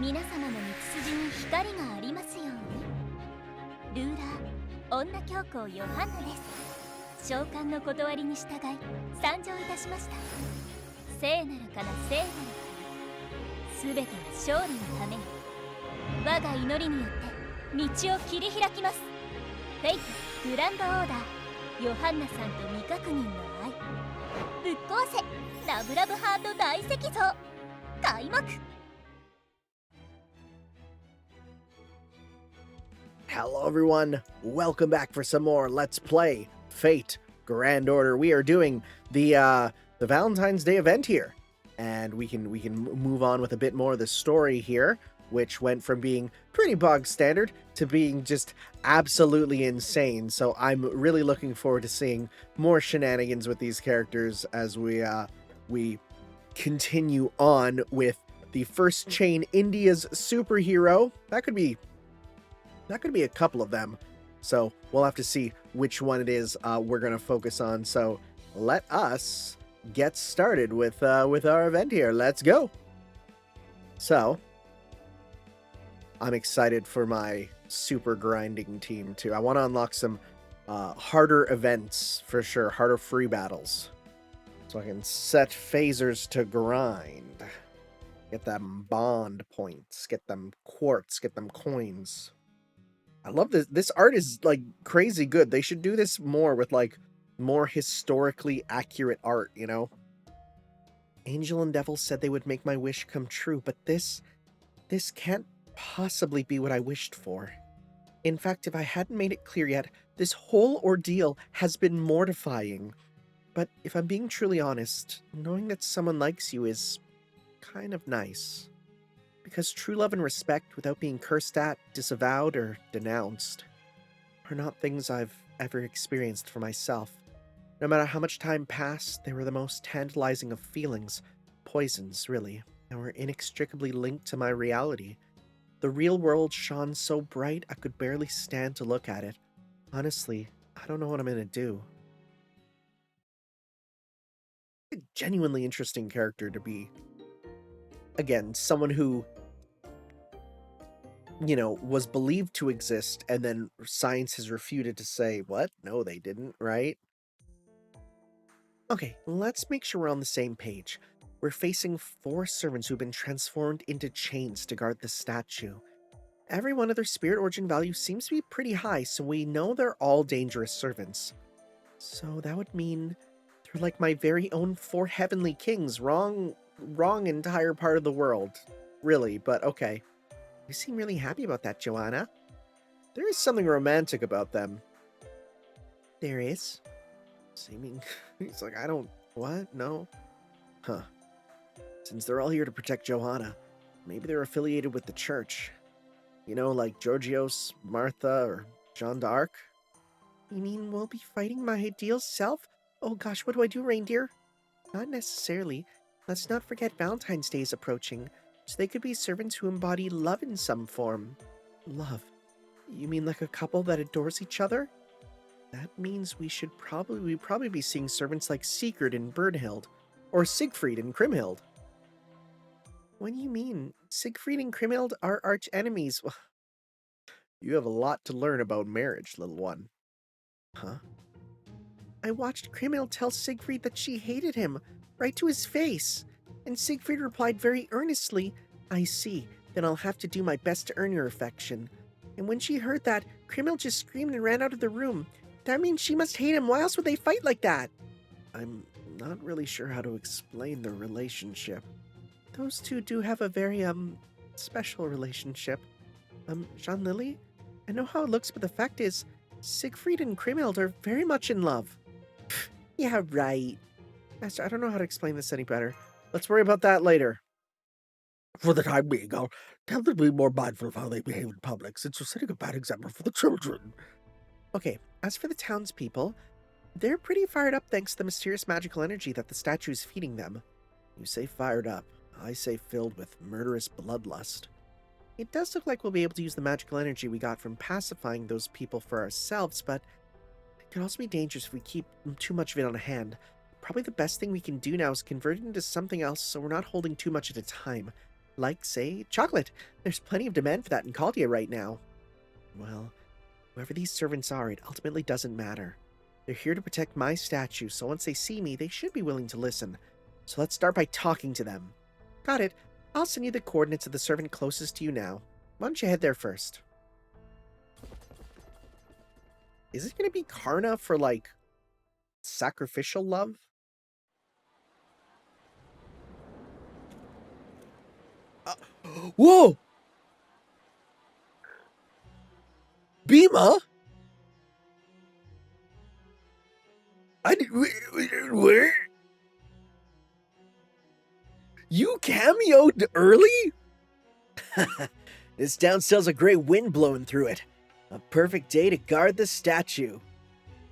皆様の道筋に光がありますように。ルーラー女教皇ヨハンナです。召喚の断りに従い参上いたしました。聖なるかな聖なるかな、すべては勝利のために。我が祈りによって道を切り開きます。フェイトグランドオーダーヨハンナさんと未確認の愛、ぶっ壊せラブラブハート大石像、開幕。Hello everyone, welcome back for some more Let's Play Fate Grand Order. We are doing the Valentine's Day event here, and we can move on with a bit more of the story here, which went from being pretty bog standard to being just absolutely insane. So I'm really looking forward to seeing more shenanigans with these characters as we continue on with the first chain, India's superhero. That could be a couple of them, so we'll have to see which one it is we're going to focus on. So let us get started with our event here. Let's go. So I'm excited for my super grinding team too. I want to unlock some harder events for sure, harder free battles, so I can set phasers to grind, get them bond points, get them quartz, get them coins. I love this. This art is like crazy good. They should do this more with like more historically accurate art, you know? Angel and Devil said they would make my wish come true, but this can't possibly be what I wished for. In fact, if I hadn't made it clear yet, this whole ordeal has been mortifying. But if I'm being truly honest, knowing that someone likes you is kind of nice. Because true love and respect, without being cursed at, disavowed, or denounced, are not things I've ever experienced for myself. No matter how much time passed, they were the most tantalizing of feelings, poisons, really, and were inextricably linked to my reality. The real world shone so bright I could barely stand to look at it. Honestly, I don't know what I'm gonna do. A genuinely interesting character to be. Again, someone who, you know, was believed to exist, and then science has refuted to say, what? No, they didn't, right? Okay, let's make sure we're on the same page. We're facing 4 servants who've been transformed into chains to guard the statue. Every one of their spirit origin value seems to be pretty high, so we know they're all dangerous servants. So that would mean they're like my very own 4 heavenly kings. Wrong entire part of the world, really, but okay. You seem really happy about that, Johanna. There is something romantic about them. There is? Seeming... He's like, I don't... What? No? Huh. Since they're all here to protect Johanna, maybe they're affiliated with the church. You know, like Georgios, Martha, or Jeanne d'Arc? You mean we'll be fighting my ideal self? Oh gosh, what do I do, reindeer? Not necessarily. Let's not forget Valentine's Day is approaching. So they could be servants who embody love in some form. Love? You mean like a couple that adores each other? That means we'd probably be seeing servants like Sigurd and Bernhild, or Siegfried and Kriemhild. What do you mean? Siegfried and Kriemhild are arch enemies. You have a lot to learn about marriage, little one. Huh? I watched Kriemhild tell Siegfried that she hated him, right to his face. And Siegfried replied very earnestly, I see, then I'll have to do my best to earn your affection. And when she heard that, Kriemhild just screamed and ran out of the room. That means she must hate him. Why else would they fight like that? I'm not really sure how to explain their relationship. Those two do have a very, special relationship. Jean Lily? I know how it looks, but the fact is, Siegfried and Kriemhild are very much in love. Yeah, right. Master, I don't know how to explain this any better. Let's worry about that later. For the time being, I'll tell them to be more mindful of how they behave in public, since we're setting a bad example for the children. Okay, as for the townspeople, they're pretty fired up thanks to the mysterious magical energy that the statue is feeding them. You say fired up, I say filled with murderous bloodlust. It does look like we'll be able to use the magical energy we got from pacifying those people for ourselves, but it could also be dangerous if we keep too much of it on hand. Probably the best thing we can do now is convert it into something else so we're not holding too much at a time. Like, say, chocolate. There's plenty of demand for that in Caldia right now. Well, whoever these servants are, it ultimately doesn't matter. They're here to protect my statue, so once they see me, they should be willing to listen. So let's start by talking to them. Got it. I'll send you the coordinates of the servant closest to you now. Why don't you head there first? Is it going to be Karna for, like, sacrificial love? Whoa! Bhima? I did. Where? You cameoed early? This town still has a great wind blowing through it. A perfect day to guard the statue.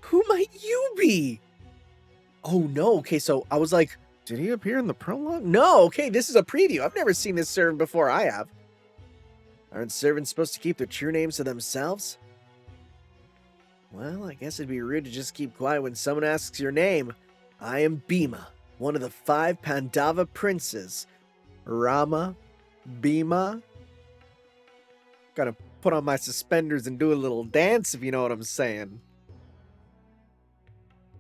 Who might you be? Oh no, okay, so I was like, did he appear in the prologue? No, okay, this is a preview. I've never seen this servant before, I have. Aren't servants supposed to keep their true names to themselves? Well, I guess it'd be rude to just keep quiet when someone asks your name. I am Bhima, one of the 5 Pandava princes. Rama, Bhima. Gotta put on my suspenders and do a little dance, if you know what I'm saying.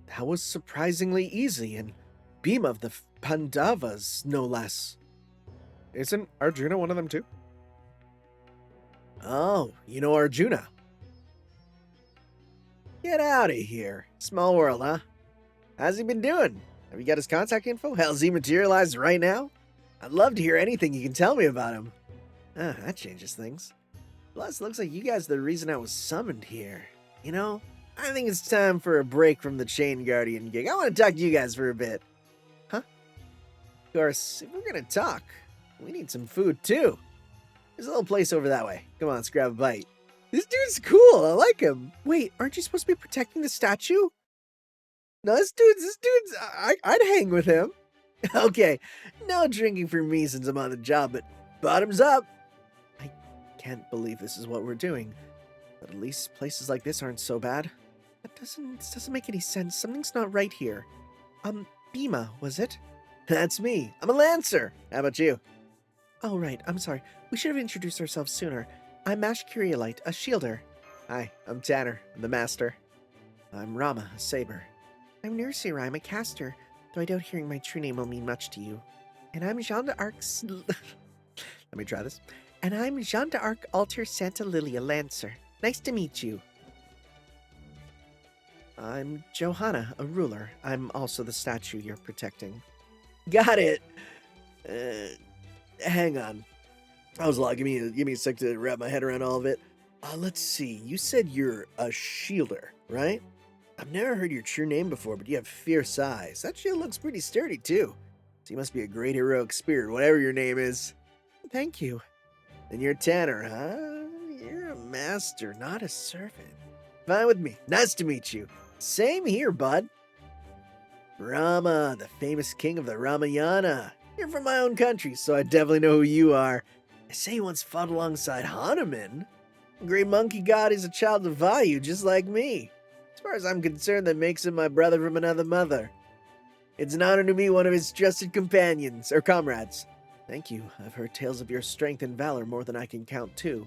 That was surprisingly easy, and Bhima of the Pandavas, no less. Isn't Arjuna one of them too? Oh, you know Arjuna. Get out of here. Small world, huh? How's he been doing? Have you got his contact info? Hell's he materialized right now? I'd love to hear anything you can tell me about him. Ah, that changes things. Plus, looks like you guys are the reason I was summoned here. You know, I think it's time for a break from the Chain Guardian gig. I want to talk to you guys for a bit. Huh? Of course, if we're gonna talk, we need some food too. There's a little place over that way. Come on, let's grab a bite. This dude's cool. I like him. Wait, aren't you supposed to be protecting the statue? No, this dude's, I'd hang with him. Okay, no drinking for me since I'm on the job, but bottoms up. I can't believe this is what we're doing, but at least places like this aren't so bad. This doesn't make any sense. Something's not right here. Bhima, was it? That's me. I'm a lancer. How about you? Oh, right. I'm sorry. We should have introduced ourselves sooner. I'm Mash Curiolite, a shielder. Hi, I'm Tanner. I'm the master. I'm Rama, a saber. I'm Nursery, I'm a caster, though I doubt hearing my true name will mean much to you. And I'm Jean d'Arc's... Let me try this. And I'm Jean d'Arc Alter Santa Lilia Lancer. Nice to meet you. I'm Johanna, a ruler. I'm also the statue you're protecting. Got it! Hang on. I was like, give me a sec to wrap my head around all of it. Let's see. You said you're a shielder, right? I've never heard your true name before, but you have fierce eyes. That shield looks pretty sturdy, too. So you must be a great heroic spirit, whatever your name is. Thank you. And you're Tanner, huh? You're a master, not a servant. Fine with me. Nice to meet you. Same here, bud. Rama, the famous king of the Ramayana. You're from my own country, so I definitely know who you are. I say you once fought alongside Hanuman. The great monkey god is a child of Vayu, just like me. As far as I'm concerned, that makes him my brother from another mother. It's an honor to be one of his trusted companions, or comrades. Thank you. I've heard tales of your strength and valor more than I can count, too.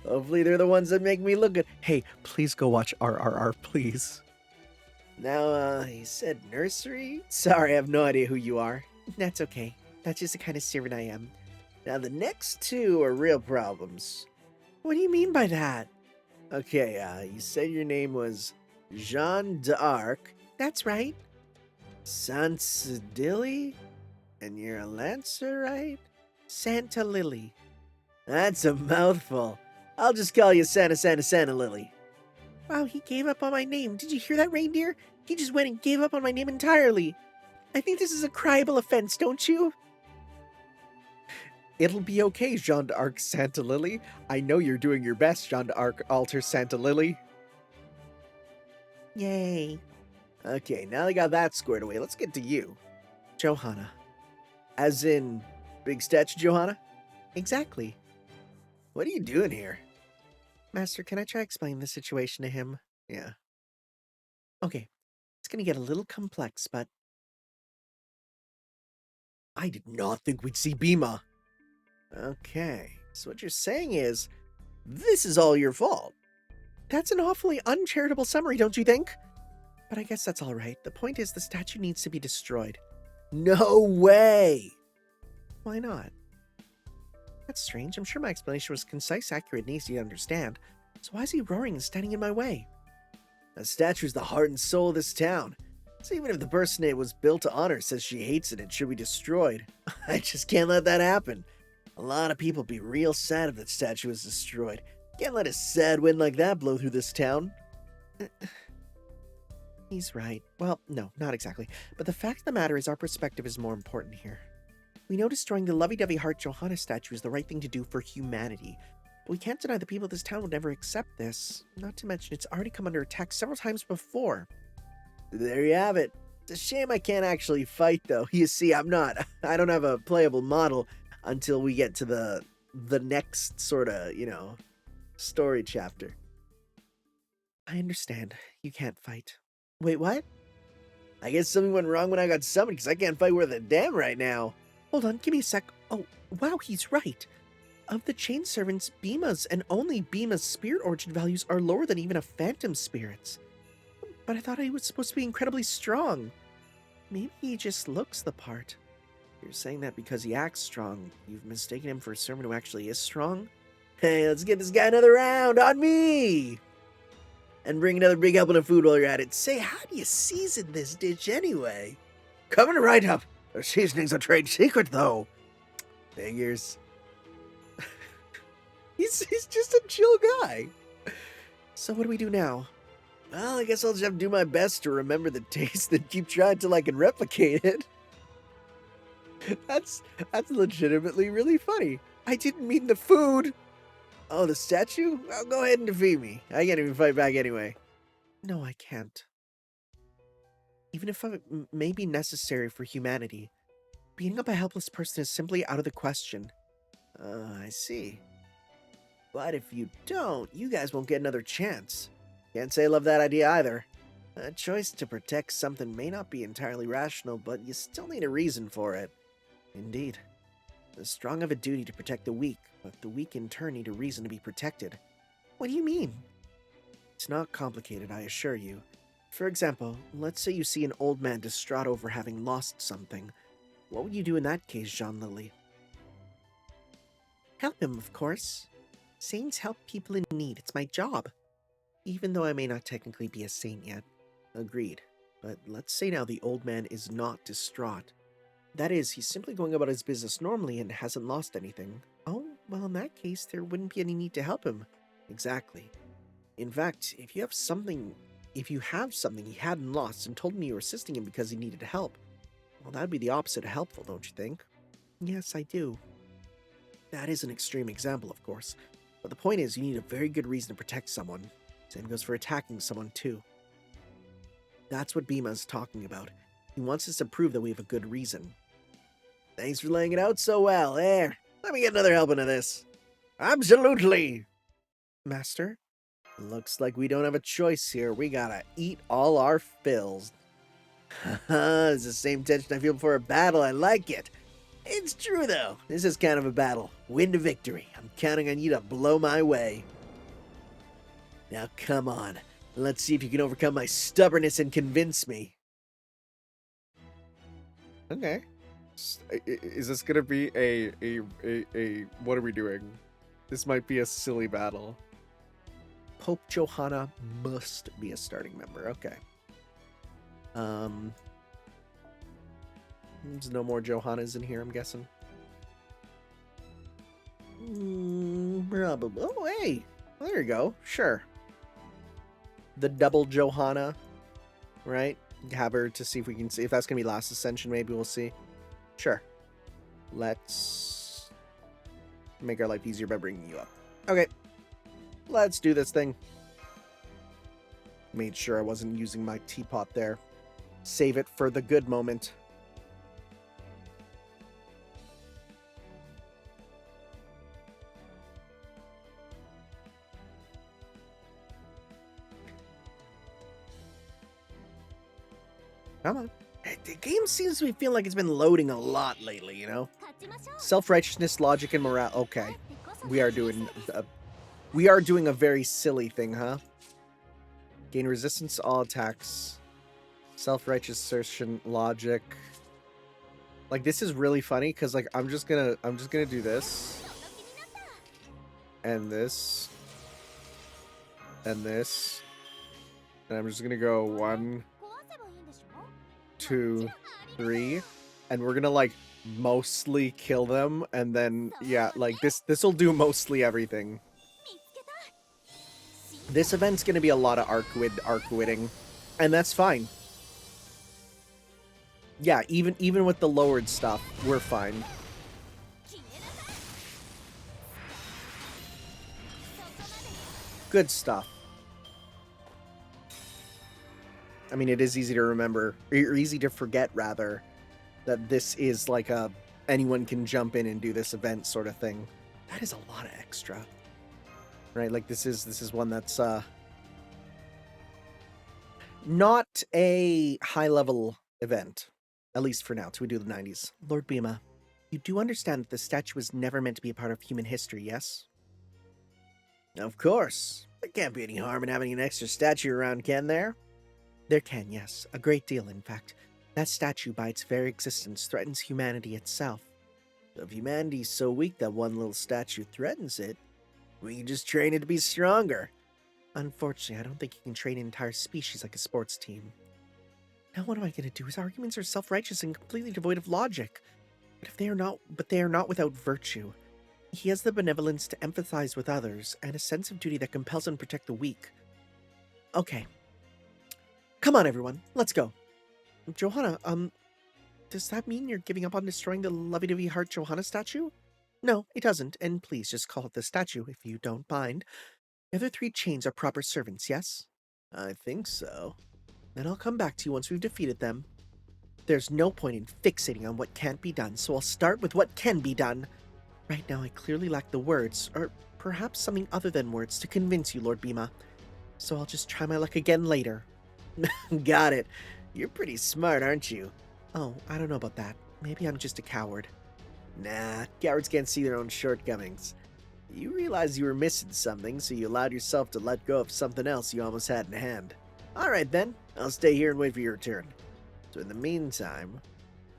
Hopefully they're the ones that make me look good. Hey, please go watch RRR, please. Now, he said nursery? Sorry, I have no idea who you are. That's okay. That's just the kind of servant I am. Now, the next two are real problems. What do you mean by that? Okay, you said your name was Jeanne d'Arc. That's right. Sansadilli? And you're a lancer, right? Santa Lily. That's a mouthful. I'll just call you Santa Lily. Wow, he gave up on my name. Did you hear that, reindeer? He just went and gave up on my name entirely. I think this is a criable offense, don't you? It'll be okay, Jeanne d'Arc Santa Lily. I know you're doing your best, Jeanne d'Arc Alter Santa Lily. Yay. Okay, now I got that squared away. Let's get to you. Johanna. As in, big statue Johanna? Exactly. What are you doing here? Master, can I try explaining the situation to him? Yeah. Okay, it's gonna get a little complex, but I did not think we'd see Bhima. Okay, so what you're saying is, this is all your fault. That's an awfully uncharitable summary, don't you think? But I guess that's all right. The point is, the statue needs to be destroyed. No way! Why not? That's strange. I'm sure my explanation was concise, accurate, and easy to understand. So why is he roaring and standing in my way? The statue's the heart and soul of this town. So even if the person it was built to honor says she hates it and should be destroyed, I just can't let that happen. A lot of people be real sad if that statue is destroyed. Can't let a sad wind like that blow through this town. He's right. Well, no, not exactly. But the fact of the matter is our perspective is more important here. We know destroying the lovey-dovey heart Johanna statue is the right thing to do for humanity. But we can't deny the people of this town would never accept this. Not to mention it's already come under attack several times before. There you have it. It's a shame I can't actually fight, though. You see, I don't have a playable model until we get to the next sort of, story chapter. I understand. You can't fight. Wait, what? I guess something went wrong when I got summoned because I can't fight worth a damn right now. Hold on, give me a sec. Oh, wow, he's right. Of the chain servants, Bhima's and only Bhima's spirit origin values are lower than even a phantom spirit's. But I thought he was supposed to be incredibly strong. Maybe he just looks the part. You're saying that because he acts strong, you've mistaken him for a servant who actually is strong? Hey, let's get this guy another round on me! And bring another big helping of food while you're at it. Say, how do you season this dish anyway? Coming right up. Our seasoning's a trade secret, though. Figures. he's just a chill guy. So what do we do now? Well, I guess I'll just have to do my best to remember the taste and keep trying till I can replicate it. That's legitimately really funny. I didn't mean the food. Oh, the statue? Well, go ahead and defeat me. I can't even fight back anyway. No, I can't. Even if it may be necessary for humanity, beating up a helpless person is simply out of the question. I see. But if you don't, you guys won't get another chance. Can't say I love that idea either. A choice to protect something may not be entirely rational, but you still need a reason for it. Indeed. The strong have a duty to protect the weak, but the weak in turn need a reason to be protected. What do you mean? It's not complicated, I assure you. For example, let's say you see an old man distraught over having lost something. What would you do in that case, Jean Lily? Help him, of course. Saints help people in need. It's my job. Even though I may not technically be a saint yet. Agreed. But let's say now the old man is not distraught. That is, he's simply going about his business normally and hasn't lost anything. Oh, well, in that case, there wouldn't be any need to help him. Exactly. In fact, if you have something he hadn't lost and told me you were assisting him because he needed help, well, that'd be the opposite of helpful, don't you think? Yes, I do. That is an extreme example, of course. But the point is, you need a very good reason to protect someone. Same goes for attacking someone, too. That's what Bhima's talking about. He wants us to prove that we have a good reason. Thanks for laying it out so well. There, let me get another helping of this. Absolutely! Master? Looks like we don't have a choice here. We gotta eat all our fills. Haha, it's the same tension I feel before a battle. I like it. It's true, though. This is kind of a battle. Win to victory. I'm counting on you to blow my way. Now, come on. Let's see if you can overcome my stubbornness and convince me. Okay. Is this gonna be a what are we doing? This might be a silly battle. Pope Johanna must be a starting member. Okay. There's no more Johannas in here, I'm guessing. Probably. Oh, hey. Well, there you go. Sure. The double Johanna, right? Have her to see if we can see if that's gonna be last ascension. Maybe we'll see. Sure. Let's make our life easier by bringing you up. Okay. Let's do this thing. Made sure I wasn't using my teapot there. Save it for the good moment. Come on. The game seems to be feeling like it's been loading a lot lately, you know? Self-righteousness, logic, and morale. Okay. We are doing a very silly thing, huh? Gain resistance to all attacks. Self-righteous assertion, logic. Like, this is really funny because, like, I'm just gonna do this. And this. And this. And I'm just gonna go 1, 2, 3. And we're gonna, like, mostly kill them. And then, yeah, like, this'll do mostly everything. This event's gonna be a lot of arc-witting. And that's fine. Yeah, even with the lowered stuff, we're fine. Good stuff. I mean, it is easy to remember, or easy to forget, rather, that this is like a anyone can jump in and do this event sort of thing. That is a lot of extra. Right? Like, this is one that's not a high-level event. At least for now, till we do the 90s. Lord Bhima, you do understand that the statue was never meant to be a part of human history, yes? Of course. There can't be any harm in having an extra statue around, can there? There can, yes. A great deal, in fact. That statue, by its very existence, threatens humanity itself. If humanity's so weak that one little statue threatens it, we can just train it to be stronger. Unfortunately, I don't think you can train an entire species like a sports team. Now what am I going to do? His arguments are self-righteous and completely devoid of logic. But they are not without virtue. He has the benevolence to empathize with others, and a sense of duty that compels him to protect the weak. Okay. Come on, everyone. Let's go. Johanna, does that mean you're giving up on destroying the lovey-dovey heart Johanna statue? No, it doesn't, and please just call it the statue if you don't mind. The other 3 chains are proper servants, yes? I think so. Then I'll come back to you once we've defeated them. There's no point in fixating on what can't be done, so I'll start with what can be done. Right now I clearly lack the words, or perhaps something other than words, to convince you, Lord Bhima. So I'll just try my luck again later. Got it. You're pretty smart, aren't you? Oh, I don't know about that. Maybe I'm just a coward. Nah, cowards can't see their own shortcomings. You realized you were missing something, so you allowed yourself to let go of something else you almost had in hand. Alright then, I'll stay here and wait for your return. So in the meantime,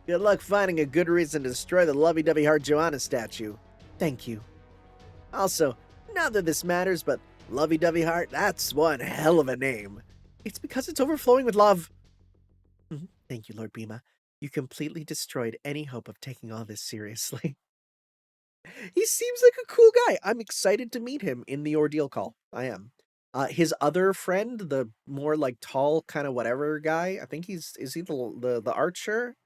good luck finding a good reason to destroy the lovey-dovey heart Johanna statue. Thank you. Also, not that this matters, but lovey-dovey heart, that's one hell of a name. It's because it's overflowing with love. Thank you, Lord Bhima. You completely destroyed any hope of taking all this seriously. He seems like a cool guy. I'm excited to meet him in the ordeal call. I am. His other friend, the more like tall kind of whatever guy, I think is he the archer?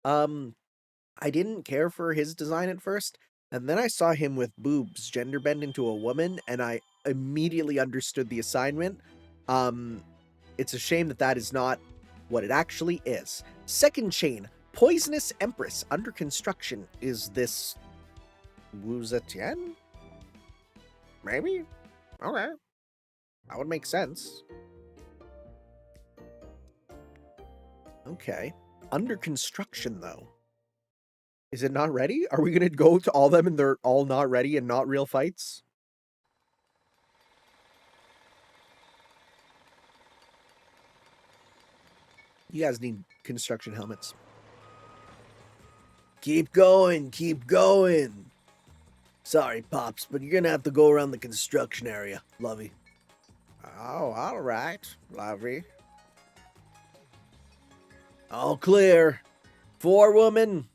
I didn't care for his design at first, and then I saw him with boobs gender bend into a woman, and I immediately understood the assignment. It's a shame that is not what it actually is. Second chain, Poisonous Empress, under construction. Is this Wu Zetian? Maybe? Okay. That would make sense. Okay. Under construction, though. Is it not ready? Are we going to go to all of them and they're all not ready and not real fights? You guys need construction helmets. Keep going, keep going. Sorry, Pops, but you're going to have to go around the construction area, Lovey. Oh, all right, Lovey. All clear. 4 women.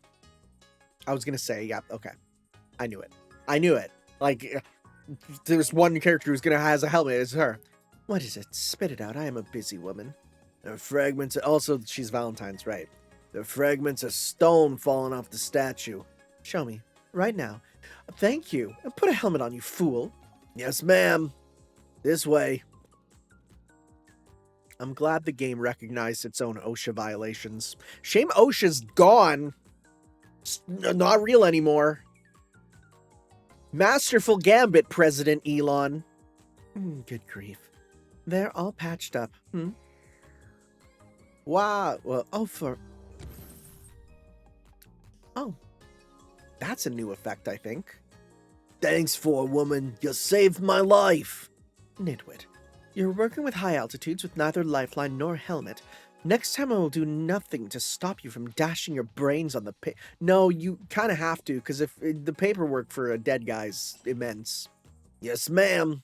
I was going to say, yeah, okay. I knew it. I knew it. Like, there's one character who's going to has a helmet. It's her. What is it? Spit it out. I am a busy woman. There are fragments. Also, she's Valentine's, right? There are fragments of stone falling off the statue. Show me. Right now. Thank you. Put a helmet on, you fool. Yes, ma'am. This way. I'm glad the game recognized its own OSHA violations. Shame OSHA's gone. It's not real anymore. Masterful gambit, President Elon. Good grief. They're all patched up. Wow. Well, Oh, that's a new effect, I think. Thanks, forewoman. You saved my life. Nitwit, you're working with high altitudes with neither lifeline nor helmet. Next time I will do nothing to stop you from dashing your brains on the No, you kind of have to, because if the paperwork for a dead guy's immense. Yes, ma'am.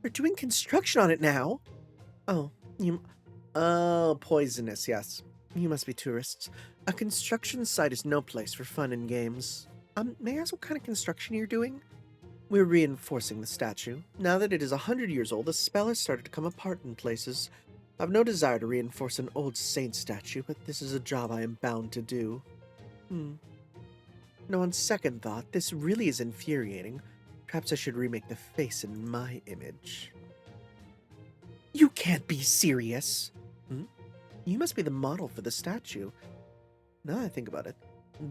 They're doing construction on it now. Oh, poisonous, yes. You must be tourists. A construction site is no place for fun and games. May I ask what kind of construction you're doing? We're reinforcing the statue. Now that it is 100 years old, the spell has started to come apart in places. I've no desire to reinforce an old saint statue, but this is a job I am bound to do. No, on second thought, this really is infuriating. Perhaps I should remake the face in my image. You can't be serious! You must be the model for the statue. Now that I think about it,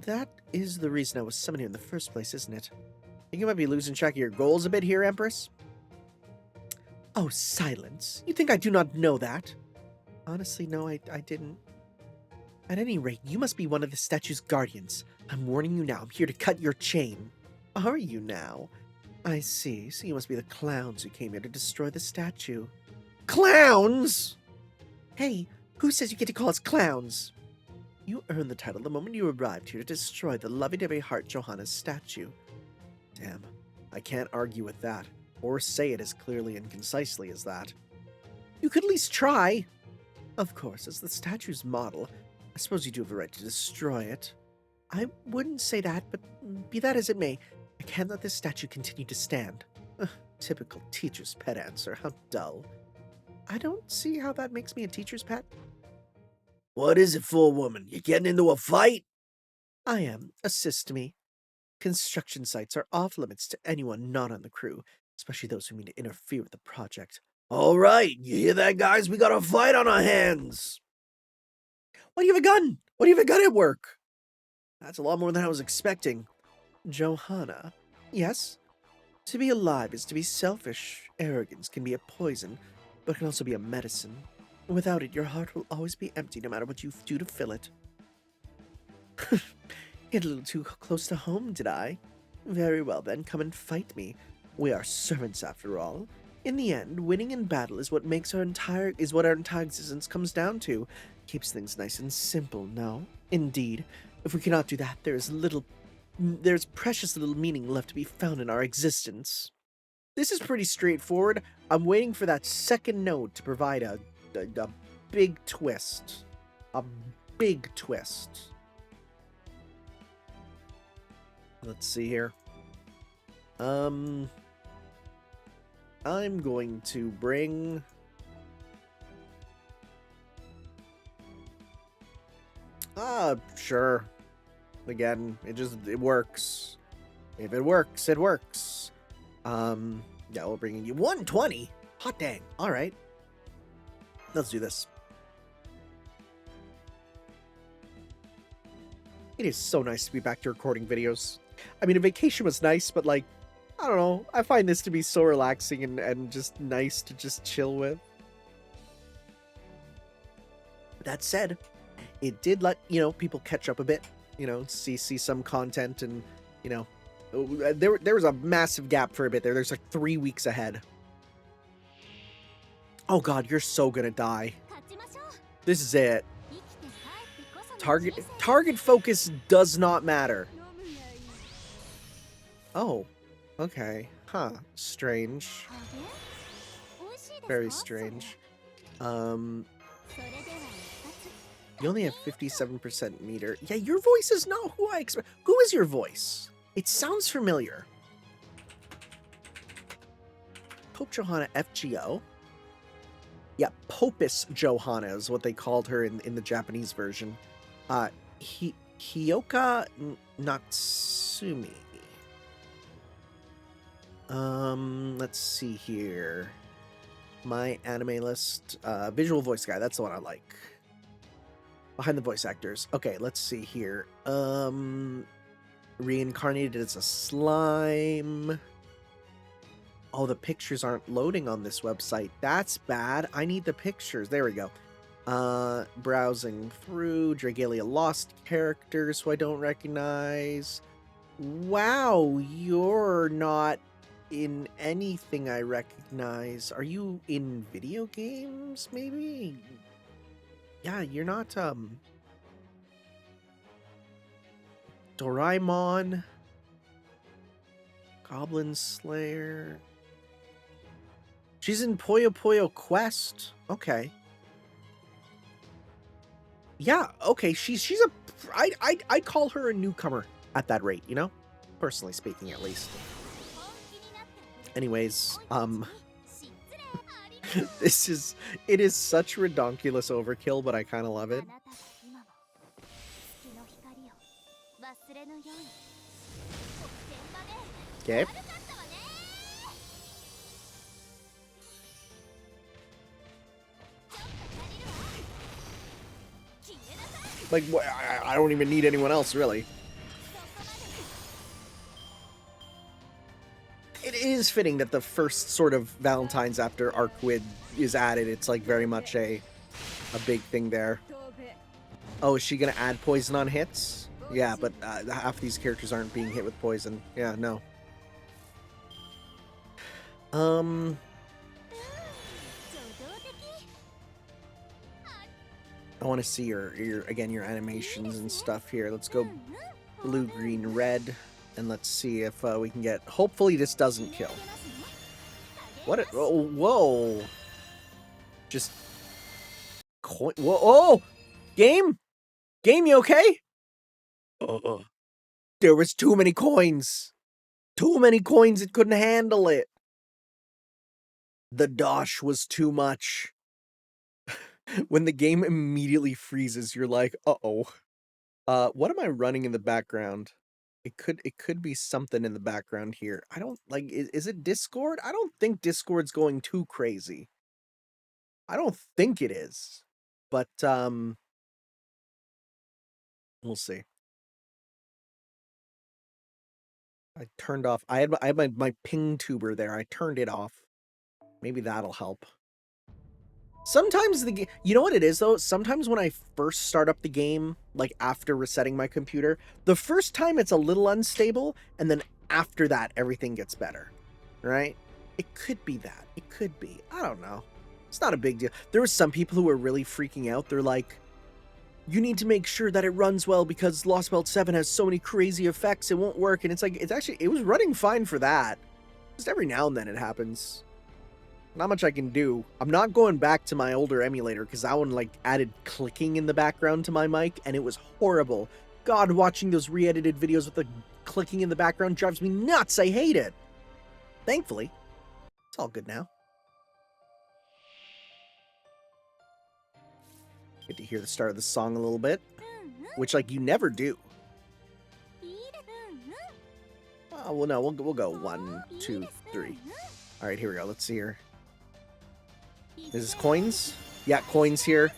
that is the reason I was summoned here in the first place, isn't it? Think you might be losing track of your goals a bit here, Empress? Oh, silence. You think I do not know that? Honestly, no, I didn't. At any rate, you must be one of the statue's guardians. I'm warning you now, I'm here to cut your chain. Are you now? I see, so you must be the clowns who came here to destroy the statue. Clowns? Hey, who says you get to call us clowns? You earned the title the moment you arrived here to destroy the lovey-dovey heart Johanna's statue. Damn, I can't argue with that, or say it as clearly and concisely as that. You could at least try. Of course, as the statue's model, I suppose you do have a right to destroy it. I wouldn't say that, but be that as it may, I can't let this statue continue to stand. Typical teacher's pet answer, how dull. I don't see how that makes me a teacher's pet. What is it, forewoman? You getting into a fight? I am. Assist me. Construction sites are off limits to anyone not on the crew, especially those who mean to interfere with the project. All right, you hear that, guys? We got a fight on our hands. Why do you have a gun? Why do you have a gun at work? That's a lot more than I was expecting. Johanna. Yes? To be alive is to be selfish. Arrogance can be a poison, but can also be a medicine. Without it, your heart will always be empty no matter what you do to fill it. Hit a little too close to home, did I? Very well then, come and fight me. We are servants after all. In the end, winning in battle is what our entire existence comes down to. Keeps things nice and simple, no? Indeed. If we cannot do that, there's precious little meaning left to be found in our existence. This is pretty straightforward. I'm waiting for that second note to provide a big twist. A big twist. Let's see here. I'm going to bring... sure. Again, it works. If it works, it works. Yeah, we'll bring in you 120. Hot dang. All right. Let's do this. It is so nice to be back to recording videos. I mean, a vacation was nice, but like, I don't know. I find this to be so relaxing and just nice to just chill with. That said, it did let, people catch up a bit, see some content and, there was a massive gap for a bit there. There's like 3 weeks ahead. Oh god, you're so gonna die. This is it. Target focus does not matter. Oh, okay. Huh. Strange. Very strange. You only have 57% meter. Yeah, your voice is not who I expect. Who is your voice? It sounds familiar. Pope Johanna FGO. Yeah, Popus Johanna is what they called her in the Japanese version. Hyoka Natsumi. Let's see here. My anime list. Visual voice guy, that's the one I like. Behind the voice actors. Okay, let's see here. Reincarnated as a slime. Oh, the pictures aren't loading on this website. That's bad. I need the pictures. There we go. Browsing through. Dragalia lost characters who I don't recognize. Wow, you're not in anything I recognize. Are you in video games, maybe? Yeah, you're not, Doraemon. Goblin Slayer. She's in Puyo Puyo Quest. Okay. Yeah, okay, she's a... I'd call her a newcomer at that rate, you know? Personally speaking, at least. Anyways, it is such redonkulous overkill, but I kind of love it. Okay. Like, I don't even need anyone else, really. It is fitting that the first sort of Valentine's after Arcwid is added. It's like very much a big thing there. Oh, is she gonna add poison on hits? Yeah, but half these characters aren't being hit with poison. Yeah, no. I want to see your animations and stuff here. Let's go blue, green, red, and let's see if we can get... Hopefully this doesn't kill. What? Oh, whoa! Just... Whoa! Oh! Game? Game, you okay? There was too many coins. Too many coins, it couldn't handle it. The dosh was too much. When the game immediately freezes, you're like, uh-oh. What am I running in the background? It could be something in the background here. I don't, like, is it Discord? I don't think Discord's going too crazy. I don't think it is. But, we'll see. I turned off, I had my ping tuber there. I turned it off. Maybe that'll help. Sometimes the game, you know what it is though? Sometimes when I first start up the game, like after resetting my computer, the first time it's a little unstable, and then after that, everything gets better, right? It could be that. It could be. I don't know. It's not a big deal. There were some people who were really freaking out. They're like, you need to make sure that it runs well because Lost Belt 7 has so many crazy effects, it won't work. And it's like, it was running fine for that. Just every now and then it happens. Not much I can do. I'm not going back to my older emulator because that one like added clicking in the background to my mic and it was horrible. God, watching those re-edited videos with the clicking in the background drives me nuts. I hate it. Thankfully, it's all good now. Get to hear the start of the song a little bit, which like you never do. Oh, well, no, we'll go 1, 2, 3. All right, here we go. Let's see here. Is this coins? Yeah, coins here.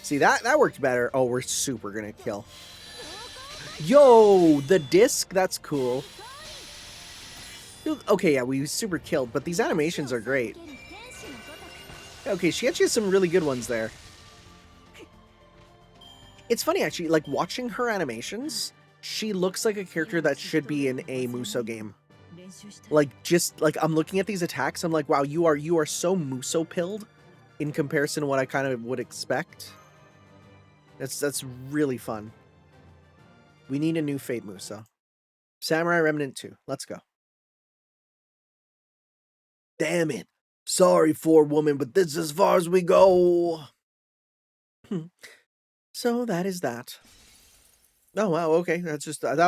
See, that worked better. Oh, we're super gonna kill. Yo, the disc? That's cool. Okay, yeah, we super killed, but these animations are great. Okay, she actually has some really good ones there. It's funny, actually, like, watching her animations, she looks like a character that should be in a Muso game. Like, just, like, I'm looking at these attacks, I'm like, wow, you are so Muso-pilled in comparison to what I kind of would expect. That's really fun. We need a new Fate Muso. Samurai Remnant 2. Let's go. Damn it. Sorry, Forewoman, but this is as far as we go. So that is that. Oh wow, okay. That's just that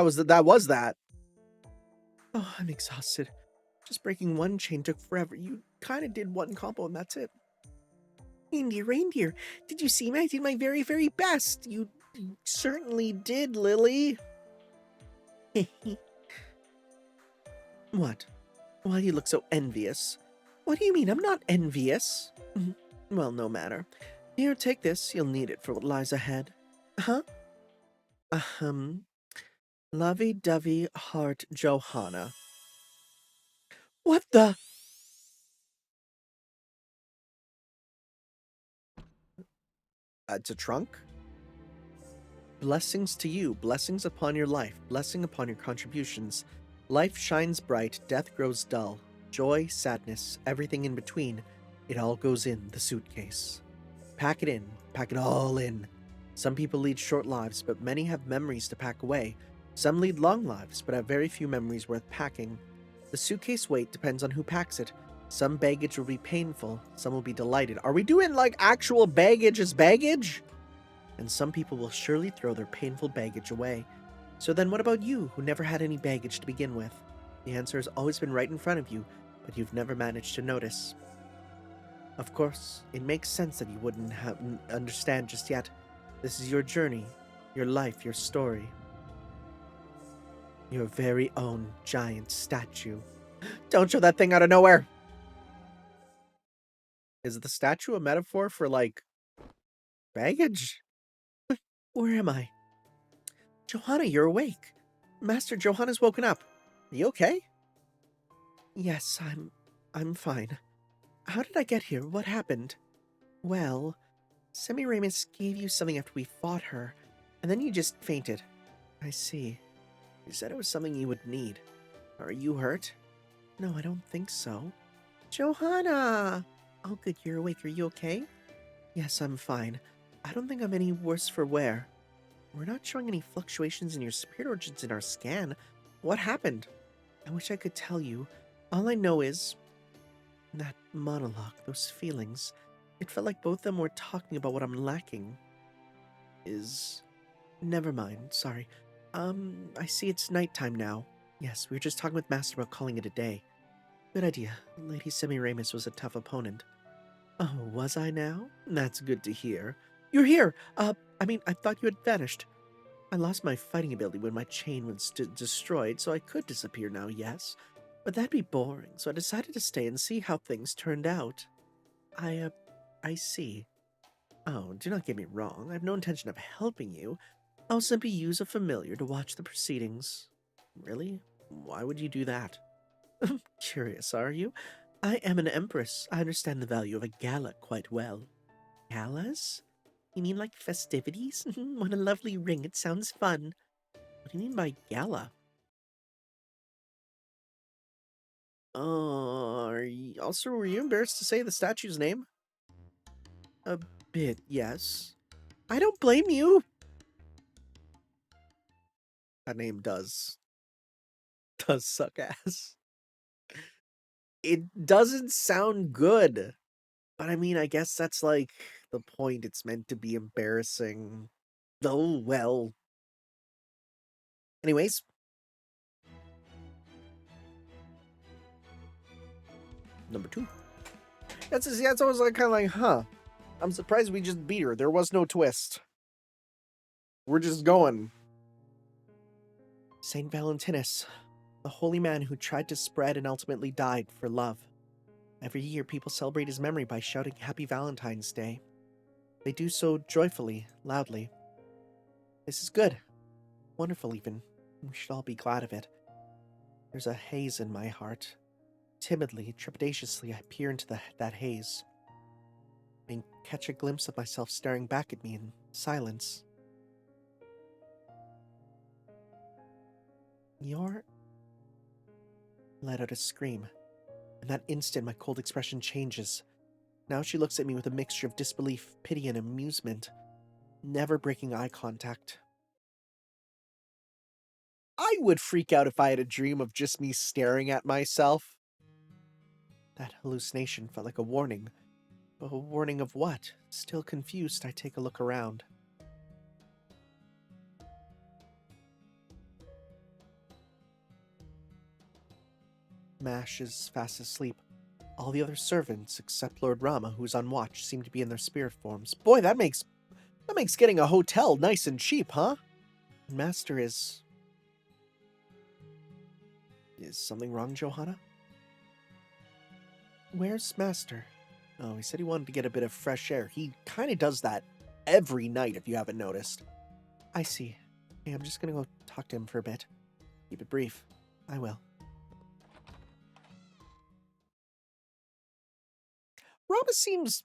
was that. Oh, I'm exhausted. Just breaking one chain took forever. You kind of did one combo and that's it. Reindeer, did you see me? I did my very, very best. You certainly did, Lily. What? Why do you look so envious? What do you mean? I'm not envious. Well, no matter. Here, take this. You'll need it for what lies ahead. Huh? Lovey-dovey heart Johanna. What the? It's a trunk? Blessings to you, blessings upon your life, blessing upon your contributions. Life shines bright, death grows dull. Joy, sadness, everything in between. It all goes in the suitcase. Pack it in, pack it all in. Some people lead short lives, but many have memories to pack away. Some lead long lives, but have very few memories worth packing. The suitcase weight depends on who packs it. Some baggage will be painful, some will be delighted. Are we doing like actual baggage as baggage? And some people will surely throw their painful baggage away. So then what about you, who never had any baggage to begin with? The answer has always been right in front of you, but you've never managed to notice. Of course, it makes sense that you wouldn't understand just yet. This is your journey, your life, your story. Your very own giant statue. Don't show that thing out of nowhere! Is the statue a metaphor for, like, baggage? Where am I? Johanna, you're awake. Master Johanna's woken up. Are you okay? Yes, I'm fine. How did I get here? What happened? Well, Semiramis gave you something after we fought her, and then you just fainted. I see. You said it was something you would need. Are you hurt? No, I don't think so. Johanna! Oh, good, you're awake. Are you okay? Yes, I'm fine. I don't think I'm any worse for wear. We're not showing any fluctuations in your spirit origins in our scan. What happened? I wish I could tell you. All I know is that monologue, those feelings. It felt like both of them were talking about what I'm lacking. Never mind, sorry. I see it's nighttime now. Yes, we were just talking with Master about calling it a day. Good idea. Lady Semiramis was a tough opponent. Oh, was I now? That's good to hear. You're here! I thought you had vanished. I lost my fighting ability when my chain was destroyed, so I could disappear now, yes. But that'd be boring, so I decided to stay and see how things turned out. I see. Oh, do not get me wrong. I have no intention of helping you. I'll simply use a familiar to watch the proceedings. Really? Why would you do that? Curious, are you? I am an empress. I understand the value of a gala quite well. Galas? You mean like festivities? What a lovely ring. It sounds fun. What do you mean by gala? Also, were you embarrassed to say the statue's name? A bit, yes. I don't blame you. That name does suck ass. It doesn't sound good. But I mean, I guess that's like the point. It's meant to be embarrassing. Oh, well. Anyways. Number 2. That's always like kind of like, huh. I'm surprised we just beat her. There was no twist. We're just going. Saint Valentinus, the holy man who tried to spread and ultimately died for love. Every year, people celebrate his memory by shouting Happy Valentine's Day. They do so joyfully, loudly. This is good. Wonderful, even. We should all be glad of it. There's a haze in my heart. Timidly, trepidatiously, I peer into that haze. I catch a glimpse of myself staring back at me in silence. You're... Let out a scream. In that instant, my cold expression changes. Now she looks at me with a mixture of disbelief, pity, and amusement, never breaking eye contact. I would freak out if I had a dream of just me staring at myself. That hallucination felt like a warning. But a warning of what? Still confused, I take a look around. Mash is fast asleep. All the other servants, except Lord Rama, who's on watch, seem to be in their spirit forms. Boy, that makes getting a hotel nice and cheap, huh? Master is... Is something wrong, Johanna? Where's Master? Oh, he said he wanted to get a bit of fresh air. He kind of does that every night, if you haven't noticed. I see. Hey, I'm just gonna go talk to him for a bit. Keep it brief. I will. Rama seems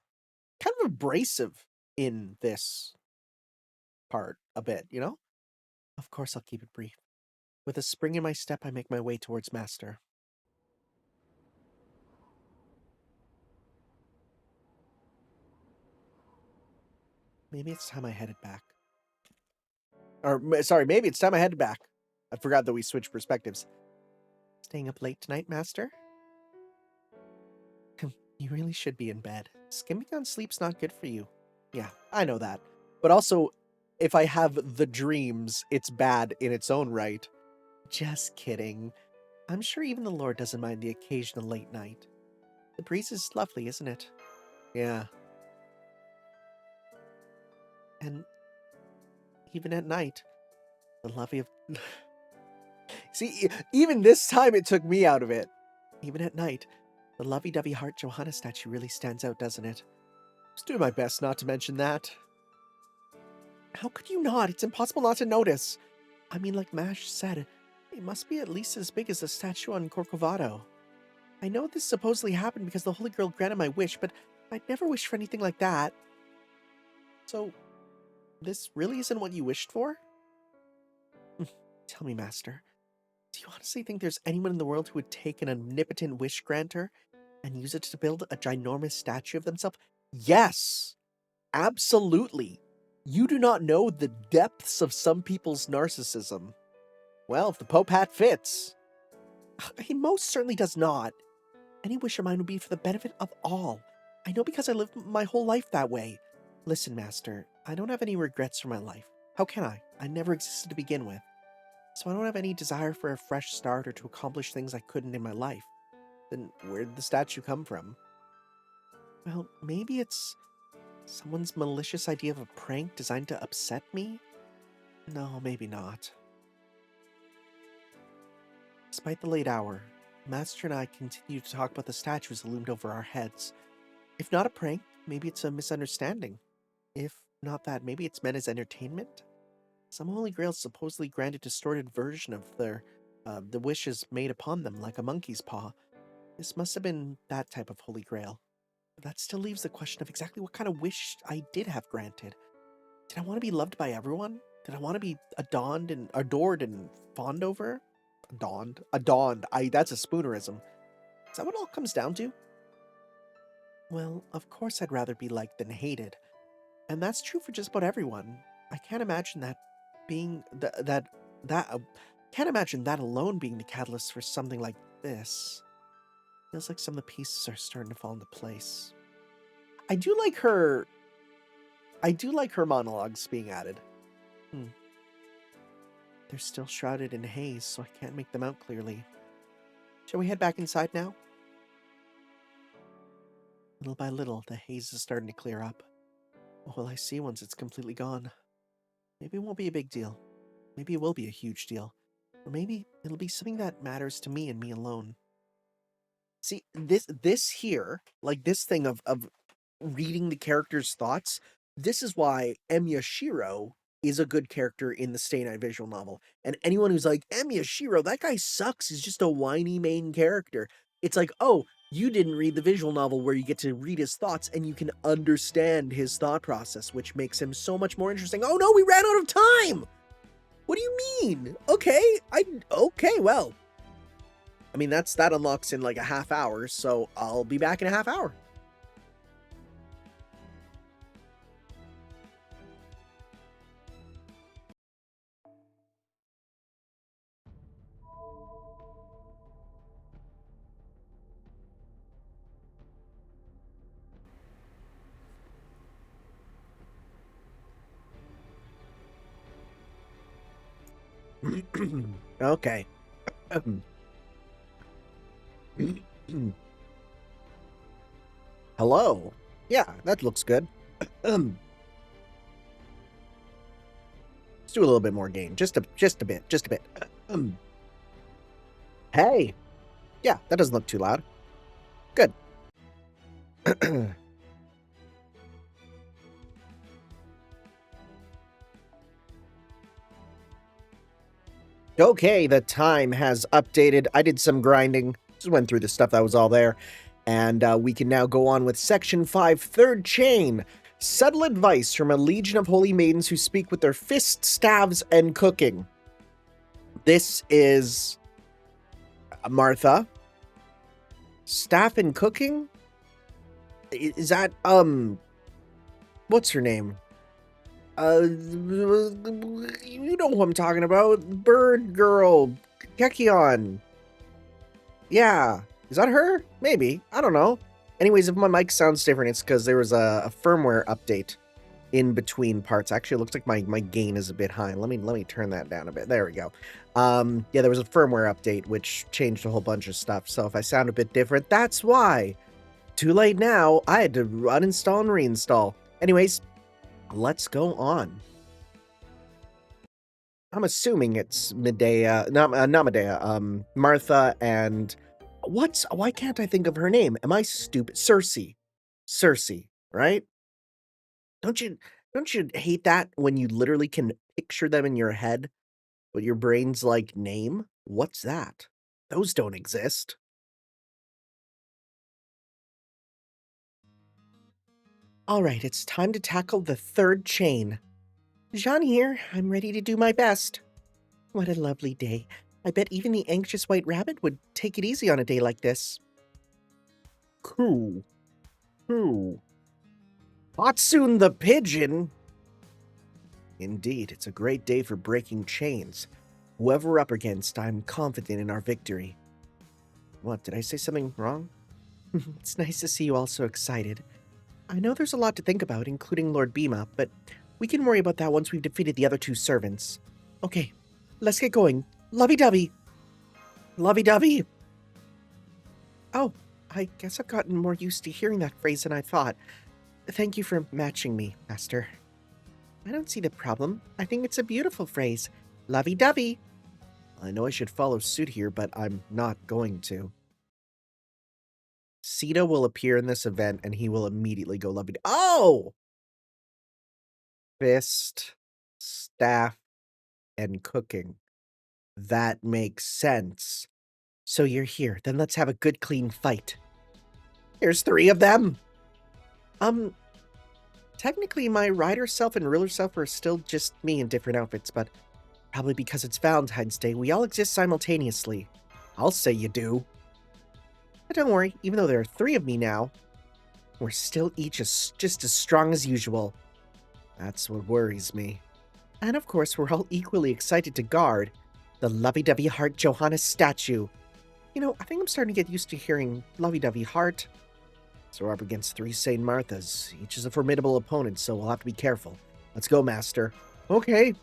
kind of abrasive in this part a bit, you know? Of course, I'll keep it brief. With a spring in my step, I make my way towards Master. Maybe it's time I headed back. Sorry, maybe it's time I headed back. I forgot that we switched perspectives. Staying up late tonight, Master? You really should be in bed. Skimming on sleep's not good for you. Yeah, I know that. But also, if I have the dreams, it's bad in its own right. Just kidding. I'm sure even the Lord doesn't mind the occasional late night. The breeze is lovely, isn't it? Yeah. And even at night, the lovey of... See, even this time it took me out of it. Even at night, the lovey-dovey heart Johanna statue really stands out, doesn't it? I was doing my best not to mention that. How could you not? It's impossible not to notice. I mean, like Mash said, it must be at least as big as the statue on Corcovado. I know this supposedly happened because the Holy Girl granted my wish, but I'd never wished for anything like that. So, this really isn't what you wished for? Tell me, Master, do you honestly think there's anyone in the world who would take an omnipotent wish granter and use it to build a ginormous statue of themselves? Yes! Absolutely! You do not know the depths of some people's narcissism. Well, if the Pope hat fits. He most certainly does not. Any wish of mine would be for the benefit of all. I know because I lived my whole life that way. Listen, Master, I don't have any regrets for my life. How can I? I never existed to begin with. So I don't have any desire for a fresh start or to accomplish things I couldn't in my life. Then where did the statue come from? Well, maybe it's someone's malicious idea of a prank designed to upset me? No, maybe not. Despite the late hour, Master and I continue to talk about the statues that loomed over our heads. If not a prank, maybe it's a misunderstanding. If not that, maybe it's meant as entertainment? Some Holy Grails supposedly grant a distorted version of the wishes made upon them, like a monkey's paw. This must have been that type of Holy Grail. But that still leaves the question of exactly what kind of wish I did have granted. Did I want to be loved by everyone? Did I want to be adored and fawned over? Adorned. That's a spoonerism. Is that what it all comes down to? Well, of course I'd rather be liked than hated. And that's true for just about everyone. I can't imagine that being can't imagine that alone being the catalyst for something like this. Feels like some of the pieces are starting to fall into place. I do like her monologues being added. They're still shrouded in haze, so I can't make them out clearly. Shall we head back inside now? Little by little, the haze is starting to clear up. What will I see once it's completely gone? Maybe it won't be a big deal. Maybe it will be a huge deal. Or maybe it'll be something that matters to me and me alone. See, this here, like this thing of reading the character's thoughts, this is why Emiya Shiro is a good character in the Stay Night visual novel. And anyone who's like, Emiya Shiro, that guy sucks, he's just a whiny main character. It's like, oh, you didn't read the visual novel where you get to read his thoughts and you can understand his thought process, which makes him so much more interesting. Oh no, we ran out of time! What do you mean? Okay, well. I mean, that unlocks in like a half hour, so I'll be back in a half hour. Okay. Hello. Yeah, that looks good. Let's do a little bit more game. Just a bit. Hey. Yeah, that doesn't look too loud. Good. Okay, the time has updated. I did some grinding. Just went through the stuff that was all there. And we can now go on with Section 5, Third Chain. Subtle advice from a legion of holy maidens who speak with their fists, staves, and cooking. This is Martha. Staff and cooking? Is that, what's her name? You know who I'm talking about. Bird girl. Kekion. Yeah. Is that her? Maybe. I don't know. Anyways, if my mic sounds different, it's because there was a firmware update in between parts. Actually, it looks like my gain is a bit high. Let me turn that down a bit. There we go. Yeah, there was a firmware update which changed a whole bunch of stuff. So if I sound a bit different, that's why. Too late now. I had to uninstall and reinstall. Anyways, let's go on. I'm assuming it's Medea, not Medea, Martha and why can't I think of her name? Am I stupid? Cersei, right? Don't you hate that when you literally can picture them in your head, but your brain's like, name? What's that? Those don't exist. All right, it's time to tackle the third chain. Jean here, I'm ready to do my best. What a lovely day. I bet even the anxious white rabbit would take it easy on a day like this. Cool. Hatsun the pigeon? Indeed, it's a great day for breaking chains. Whoever we're up against, I'm confident in our victory. What, did I say something wrong? It's nice to see you all so excited. I know there's a lot to think about, including Lord Bhima, but we can worry about that once we've defeated the other two servants. Okay, let's get going. Lovey-dovey! Lovey-dovey! Oh, I guess I've gotten more used to hearing that phrase than I thought. Thank you for matching me, Master. I don't see the problem. I think it's a beautiful phrase. Lovey-dovey! I know I should follow suit here, but I'm not going to. Sita will appear in this event, and he will immediately go lovey. Oh! Fist, staff, and cooking. That makes sense. So you're here. Then let's have a good, clean fight. Here's 3 of them. Technically, my rider self and ruler self are still just me in different outfits, but probably because it's Valentine's Day, we all exist simultaneously. I'll say you do. But don't worry, even though there are 3 of me now, we're still each just as strong as usual. That's what worries me. And of course, we're all equally excited to guard the lovey-dovey heart Johanna statue. You know, I think I'm starting to get used to hearing lovey-dovey heart. So we're up against 3 St. Marthas. Each is a formidable opponent, so we'll have to be careful. Let's go, Master. Okay.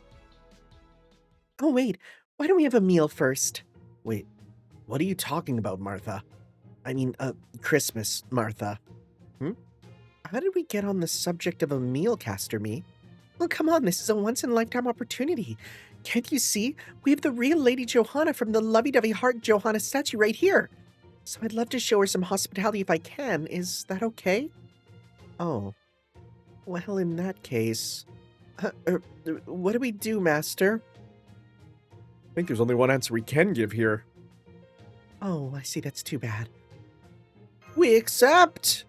Oh, wait. Why don't we have a meal first? Wait, what are you talking about, Martha? I mean, Christmas, Martha. How did we get on the subject of a meal, Caster Me? Well, come on, this is a once-in-a-lifetime opportunity. Can't you see? We have the real Lady Johanna from the lovey-dovey heart Johanna statue right here. So I'd love to show her some hospitality if I can. Is that okay? Oh. Well, in that case... what do we do, Master? I think there's only one answer we can give here. Oh, I see. That's too bad. We accept!